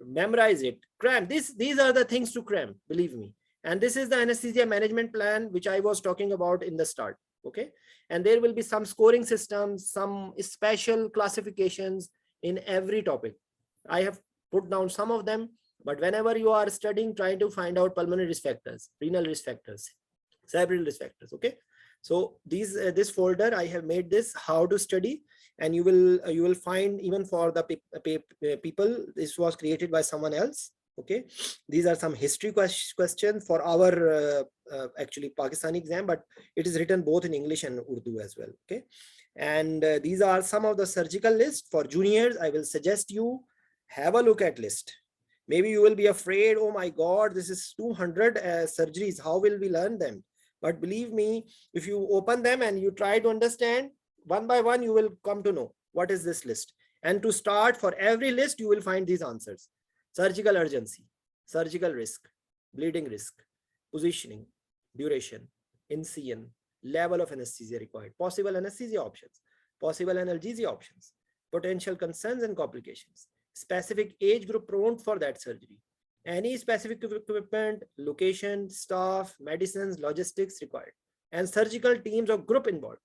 memorize it, cram. These are the things to cram, believe me. And this is the anesthesia management plan, which I was talking about in the start. Okay. And there will be some scoring systems, some special classifications in every topic. I have put down some of them, but whenever you are studying, trying to find out pulmonary risk factors, renal risk factors, cerebral risk factors. Okay. So this folder, I have made this how to study. And you will find even for the people, this was created by someone else. Okay, these are some history questions for our actually Pakistani exam, but it is written both in English and Urdu as well. Okay, and these are some of the surgical list for juniors. I will suggest you have a look at list. Maybe you will be afraid, oh my God, this is 200 surgeries. How will we learn them? But believe me, if you open them and you try to understand one by one, you will come to know what is this list. And to start, for every list, you will find these answers. Surgical urgency, surgical risk, bleeding risk, positioning, duration, incision, level of anesthesia required, possible anesthesia options, possible analgesia options, potential concerns and complications, specific age group prone for that surgery, any specific equipment, location, staff, medicines, logistics required, and surgical teams or group involved.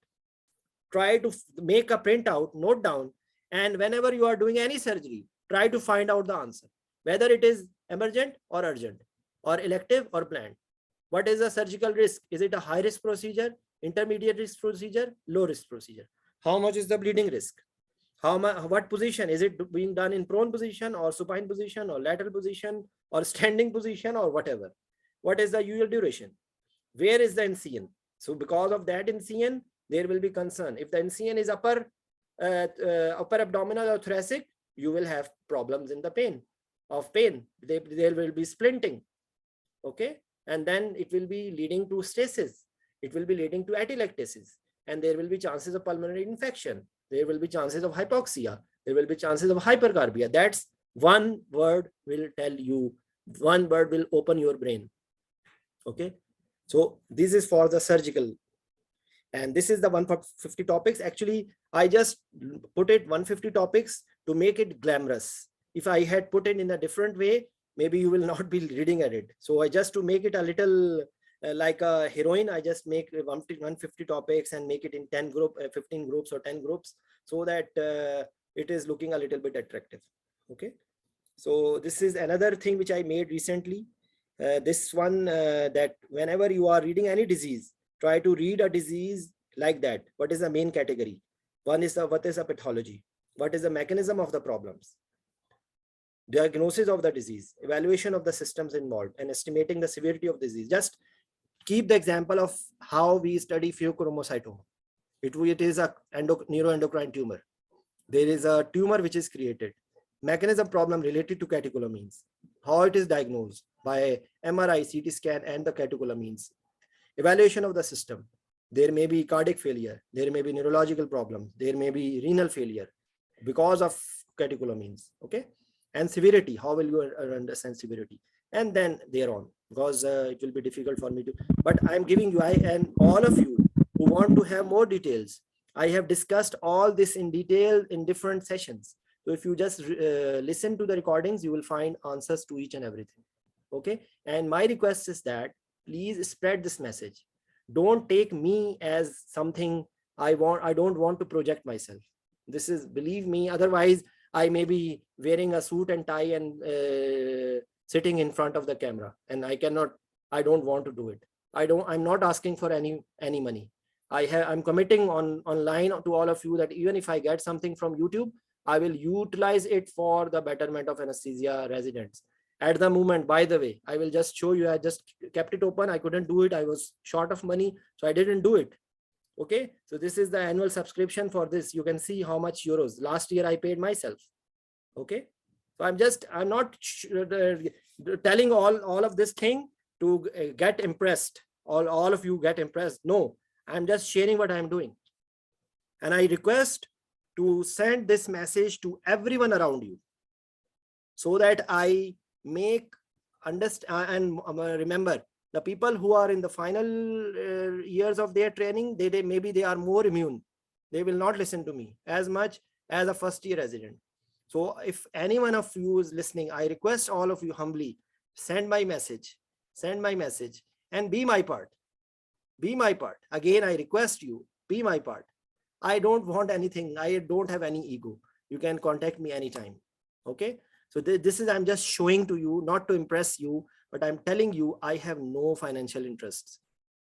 Try to make a printout, note down, and whenever you are doing any surgery, try to find out the answer, whether it is emergent or urgent, or elective or planned. What is the surgical risk? Is it a high risk procedure, intermediate risk procedure, low risk procedure? How much is the bleeding risk? What position? Is it being done in prone position or supine position or lateral position or standing position or whatever? What is the usual duration? Where is the incision? So because of that incision, there will be concern. If the incision is upper abdominal or thoracic, you will have problems in the pain. There will be splinting. Okay, and then it will be leading to stasis. It will be leading to atelectasis, and there will be chances of pulmonary infection. There will be chances of hypoxia. There will be chances of hypercarbia. That's one word will tell you. One word will open your brain. Okay, so this is for the surgical. And this is the 150 topics. Actually, I just put it 150 topics to make it glamorous. If I had put it in a different way, maybe you will not be reading at it. So I just to make it a little like a heroine, I just make 150 topics and make it in 15 groups or 10 groups, so that it is looking a little bit attractive. Okay. So this is another thing which I made recently. This one that whenever you are reading any disease, try to read a disease like that. What is the main category? One is what is a pathology? What is the mechanism of the problems? Diagnosis of the disease, evaluation of the systems involved, and estimating the severity of disease. Just keep the example of how we study Pheochromocytoma. It is a neuroendocrine tumor. There is a tumor which is created. Mechanism problem related to catecholamines. How it is diagnosed by MRI, CT scan, and the catecholamines. Evaluation of the system. There may be cardiac failure. There may be neurological problem. There may be renal failure because of catecholamines. Okay. And severity, how will you understand severity? And then thereon, because it will be difficult for me to, but I'm giving you, and all of you who want to have more details, I have discussed all this in detail in different sessions. So if you just listen to the recordings, you will find answers to each and everything. Okay. And my request is that please spread this message. Don't take me as something I don't want to project myself. This is, believe me, otherwise I may be wearing a suit and tie and sitting in front of the camera, and I don't want to do it. I'm not asking for any money. I'm committing online to all of you that even if I get something from YouTube, I will utilize it for the betterment of anesthesia residents. At the moment, by the way, I will just show you, I just kept it open. I couldn't do it. I was short of money, so I didn't do it. Okay, so this is the annual subscription for this. You can see how much euros last year I paid myself. Okay, so I'm not telling all of this thing to get impressed. All of you get impressed. No, I'm just sharing what I'm doing. And I request to send this message to everyone around you, so that I make understand. And remember, the people who are in the final years of their training, maybe they are more immune. They will not listen to me as much as a first year resident. So if any one of you is listening, I request all of you humbly, send my message and be my part. Be my part. Again, I request you, be my part. I don't want anything. I don't have any ego. You can contact me anytime. Okay. So this is, I'm just showing to you, not to impress you, but I'm telling you, I have no financial interests.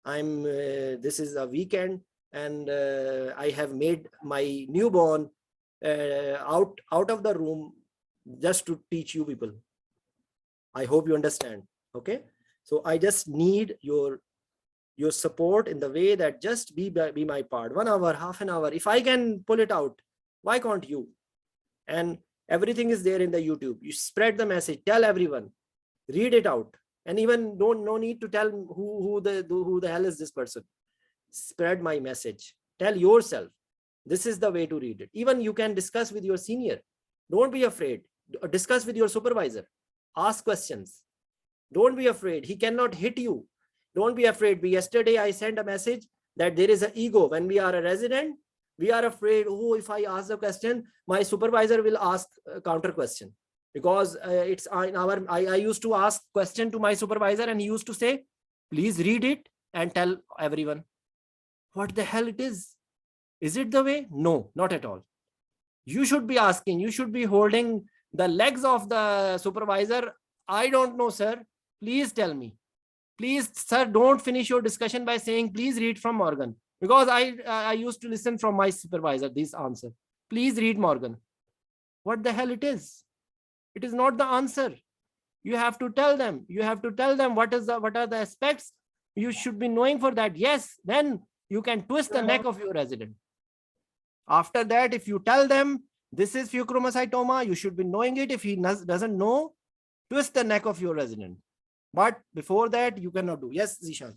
This is a weekend. and I have made my newborn out of the room just to teach you people. I hope you understand. Okay, so I just need your support in the way that just be my part. 1 hour, half an hour, if I can pull it out, why can't you? And everything is there in the YouTube. You spread the message, tell everyone, read it out, and even no need to tell who the hell is this person. Spread my message, tell yourself this is the way to read it. Even you can discuss with your senior. Don't be afraid. Discuss with your supervisor. Ask questions. Don't be afraid. He cannot hit you. Don't be afraid. Yesterday I sent a message that there is an ego. When we are a resident, we are afraid, oh, if I ask the question, my supervisor will ask a counter question. Because it's in our, I used to ask question to my supervisor and he used to say, please read it and tell everyone. What the hell it is? Is it the way? No, not at all. You should be asking, you should be holding the legs of the supervisor. I don't know, sir. Please tell me. Please, sir, don't finish your discussion by saying, please read from Morgan. Because I used to listen from my supervisor, this answer. Please read Morgan. What the hell it is? It is not the answer. You have to tell them. You have to tell them what are the aspects you should be knowing for that. Yes, then you can twist the neck of your resident. After that, if you tell them this is pheochromocytoma, you should be knowing it. If he doesn't know, twist the neck of your resident. But before that, you cannot do. Yes, Zishan.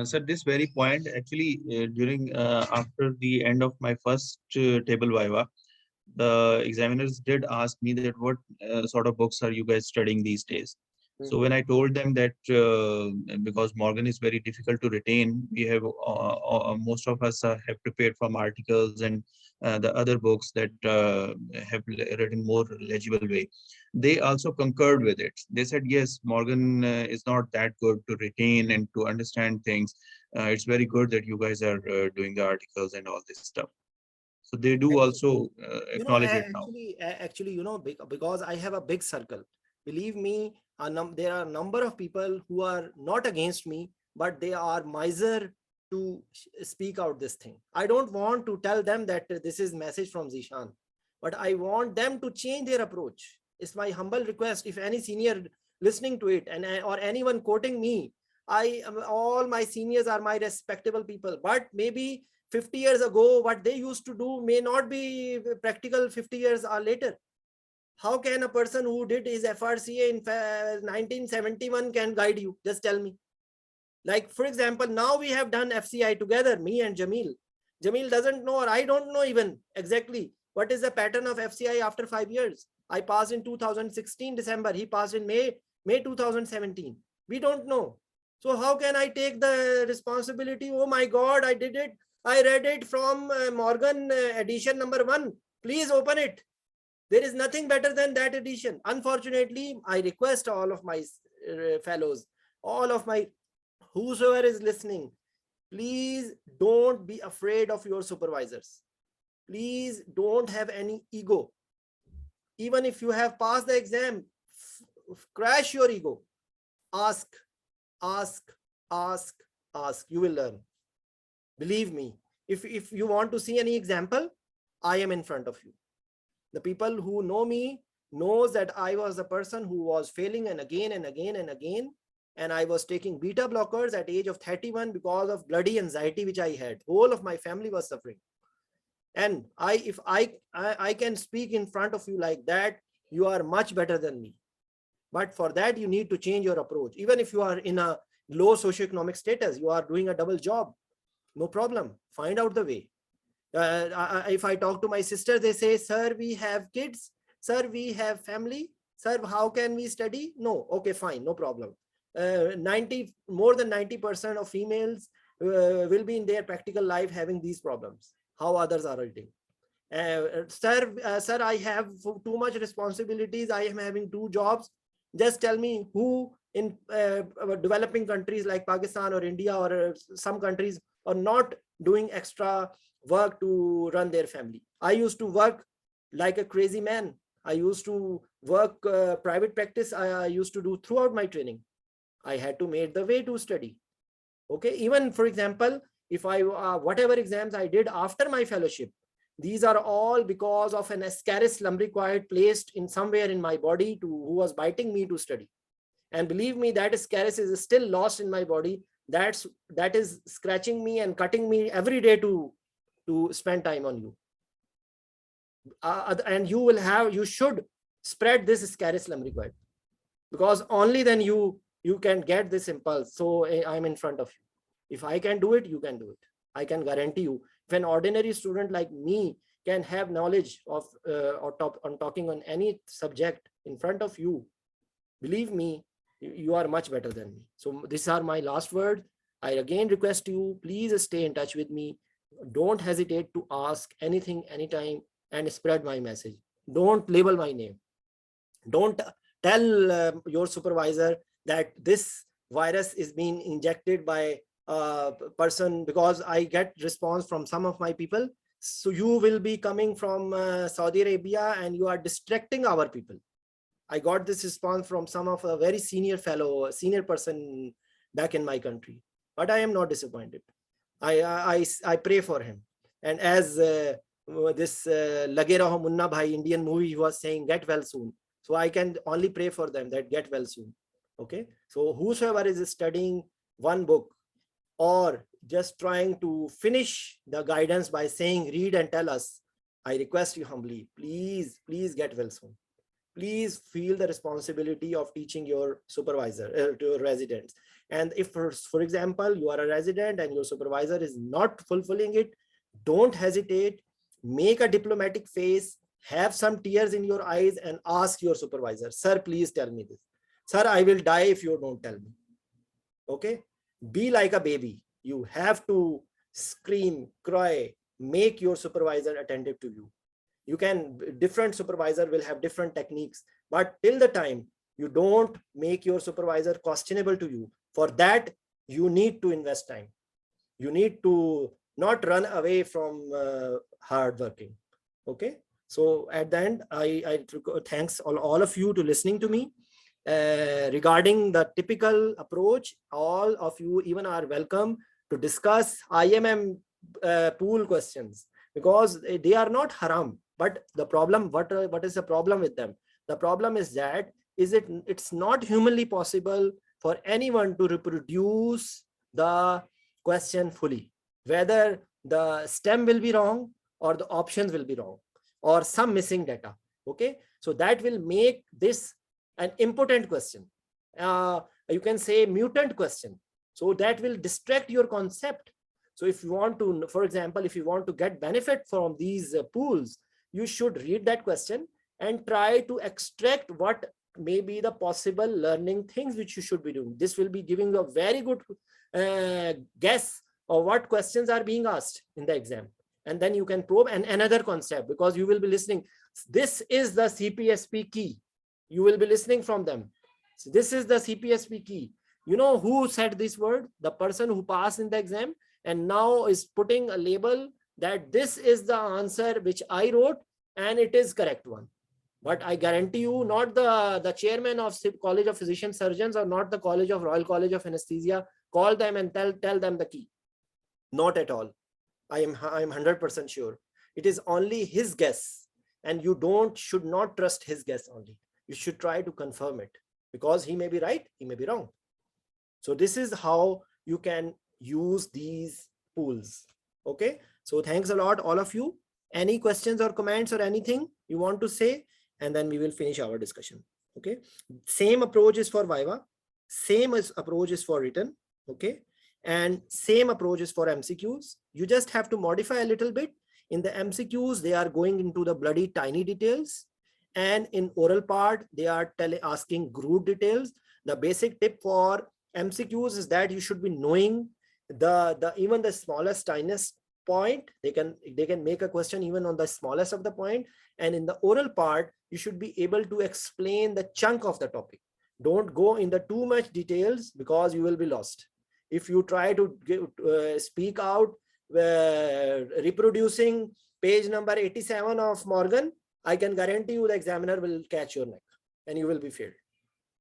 Sir, this very point, actually, during after the end of my first table viva, the examiners did ask me that what sort of books are you guys studying these days? So when I told them that because Morgan is very difficult to retain, we have most of us have prepared from articles and the other books that have written more legible way. They also concurred with it. They said, yes, Morgan is not that good to retain and to understand things. It's very good that you guys are doing the articles and all this stuff. So they do also acknowledge it now. Actually, you know, because I have a big circle. Believe me, there are a number of people who are not against me, but they are miser to speak out this thing. I don't want to tell them that this is message from Zishan, but I want them to change their approach. It's my humble request. If any senior listening to it and or anyone quoting me, all my seniors are my respectable people, but maybe 50 years ago, what they used to do may not be practical 50 years or later. How can a person who did his FRCA in 1971 can guide you? Just tell me. Like, for example, now we have done FCAI together, me and Jamil. Jamil doesn't know, or I don't know even exactly what is the pattern of FCAI after 5 years. I passed in 2016 December. He passed in May 2017. We don't know. So how can I take the responsibility? Oh my God, I did it. I read it from Morgan edition number 1. Please open it. There is nothing better than that edition. Unfortunately, I request all of my fellows, all of my, whosoever is listening, please don't be afraid of your supervisors. Please don't have any ego. Even if you have passed the exam, crash your ego. Ask, ask, ask, ask. You will learn. Believe me, if you want to see any example, I am in front of you. The people who know me knows that I was a person who was failing and again and again and again. And I was taking beta blockers at age of 31 because of bloody anxiety, which I had. Whole of my family was suffering. And if I can speak in front of you like that, you are much better than me. But for that, you need to change your approach. Even if you are in a low socioeconomic status, you are doing a double job. No problem. Find out the way. If I talk to my sister, they say, sir, we have kids. Sir, we have family. Sir, how can we study? No. Okay, fine. No problem. More than 90% of females will be in their practical life having these problems. How others are writing. Sir, I have too much responsibilities. I am having 2 jobs. Just tell me who in developing countries like Pakistan or India or some countries are not doing extra work to run their family. I used to work like a crazy man. I used to work private practice. I used to do throughout my training. I had to make the way to study. Okay, even for example, if I whatever exams I did after my fellowship, these are all because of an ascaris lumbricoid placed in somewhere in my body who was biting me to study. And believe me, that ascaris is still lost in my body. That is scratching me and cutting me every day to spend time on you. And you should spread this ascaris lumbricoid, because only then you can get this impulse. So I'm in front of you. If I can do it, you can do it. I can guarantee you, if an ordinary student like me can have knowledge of on talking on any subject in front of you, believe me, you are much better than me. So these are my last words. I again request you, please stay in touch with me. Don't hesitate to ask anything, anytime, and spread my message. Don't label my name. Don't tell your supervisor that this virus is being injected by a person, because I get response from some of my people. So you will be coming from Saudi Arabia and you are distracting our people. I got this response from some of a very senior person back in my country, but I am not disappointed. I pray for him. And as this Lage Raho Munna Bhai Indian movie was saying, get well soon. So I can only pray for them that get well soon. Okay. So whosoever is studying one book or just trying to finish the guidance by saying, read and tell us, I request you humbly, please get well soon. Please feel the responsibility of teaching your supervisor to your residents. And if, for example, you are a resident and your supervisor is not fulfilling it, don't hesitate, make a diplomatic face, have some tears in your eyes and ask your supervisor, sir, please tell me this. Sir, I will die if you don't tell me. Okay. Be like a baby. You have to scream, cry, make your supervisor attentive to you. You can, different supervisor will have different techniques, but till the time you don't make your supervisor questionable to you, for that you need to invest time. You need to not run away from hard working. Okay. So at the end, I thanks all of you to listening to me. Regarding the typical approach, all of you even are welcome to discuss IMM pool questions, because they are not haram. But the problem, what is the problem with them? The problem is that it's not humanly possible for anyone to reproduce the question fully, whether the stem will be wrong or the options will be wrong or some missing data. Okay, so that will make this an impotent question. You can say mutant question. So that will distract your concept. So if you want to, for example, if you want to get benefit from these pools, you should read that question and try to extract what may be the possible learning things which you should be doing. This will be giving you a very good guess of what questions are being asked in the exam. And then you can probe another concept, because you will be listening. This is the CPSP key. You will be listening from them. So this is the CPSP key. You know who said this word? The person who passed in the exam and now is putting a label that this is the answer which I wrote and it is correct one. But I guarantee you, not the chairman of College of Physician Surgeons or not the College of Royal College of Anesthesia call them and tell them the key. Not at all. I am 100% sure. It is only his guess, and you should not trust his guess only. You should try to confirm it, because he may be right, he may be wrong. So this is how you can use these pools. Okay. So thanks a lot, all of you. Any questions or comments or anything you want to say, and then we will finish our discussion. Okay. Same approach is for Viva. Same approach is for written. Okay. And same approach is for MCQs. You just have to modify a little bit. In the MCQs, they are going into the bloody tiny details. And in oral part, they are asking crude details. The basic tip for MCQs is that you should be knowing even the smallest, tiniest point. They can make a question even on the smallest of the point. And in the oral part, you should be able to explain the chunk of the topic. Don't go in the too much details, because you will be lost. If you try to speak out reproducing page number 87 of Morgan, I can guarantee you the examiner will catch your neck and you will be failed.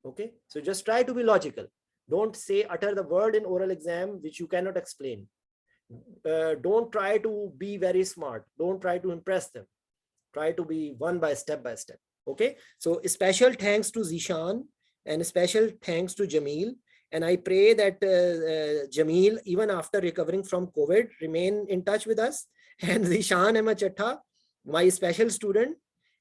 Okay. So just try to be logical. Don't utter the word in oral exam which you cannot explain. Don't try to be very smart. Don't try to impress them. Try to be one by step. Okay. So special thanks to Zishan and special thanks to Jamil. And I pray that Jamil, even after recovering from COVID, remain in touch with us. And Zishan Ahmed Chattha, my special student,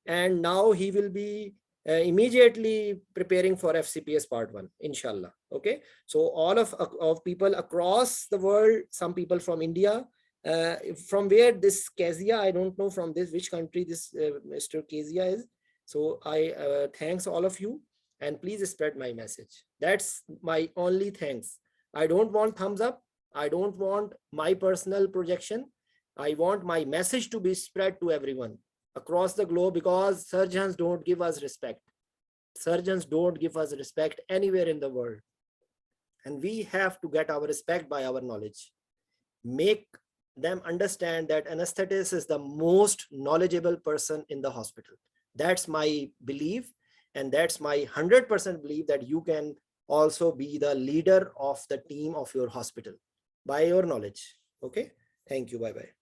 and now he will be immediately preparing for FCPS part 1, inshallah. Okay, so all of people across the world, some people from India, from where this Kezia, I don't know from which country this Mr. Kezia is. So I thanks all of you, and please spread my message. That's my only thanks. I don't want thumbs up. I don't want my personal projection. I want my message to be spread to everyone across the globe, because surgeons don't give us respect. Surgeons don't give us respect anywhere in the world. And we have to get our respect by our knowledge. Make them understand that anesthetist is the most knowledgeable person in the hospital. That's my belief. And that's my 100% belief that you can also be the leader of the team of your hospital by your knowledge. Okay. Thank you. Bye-bye.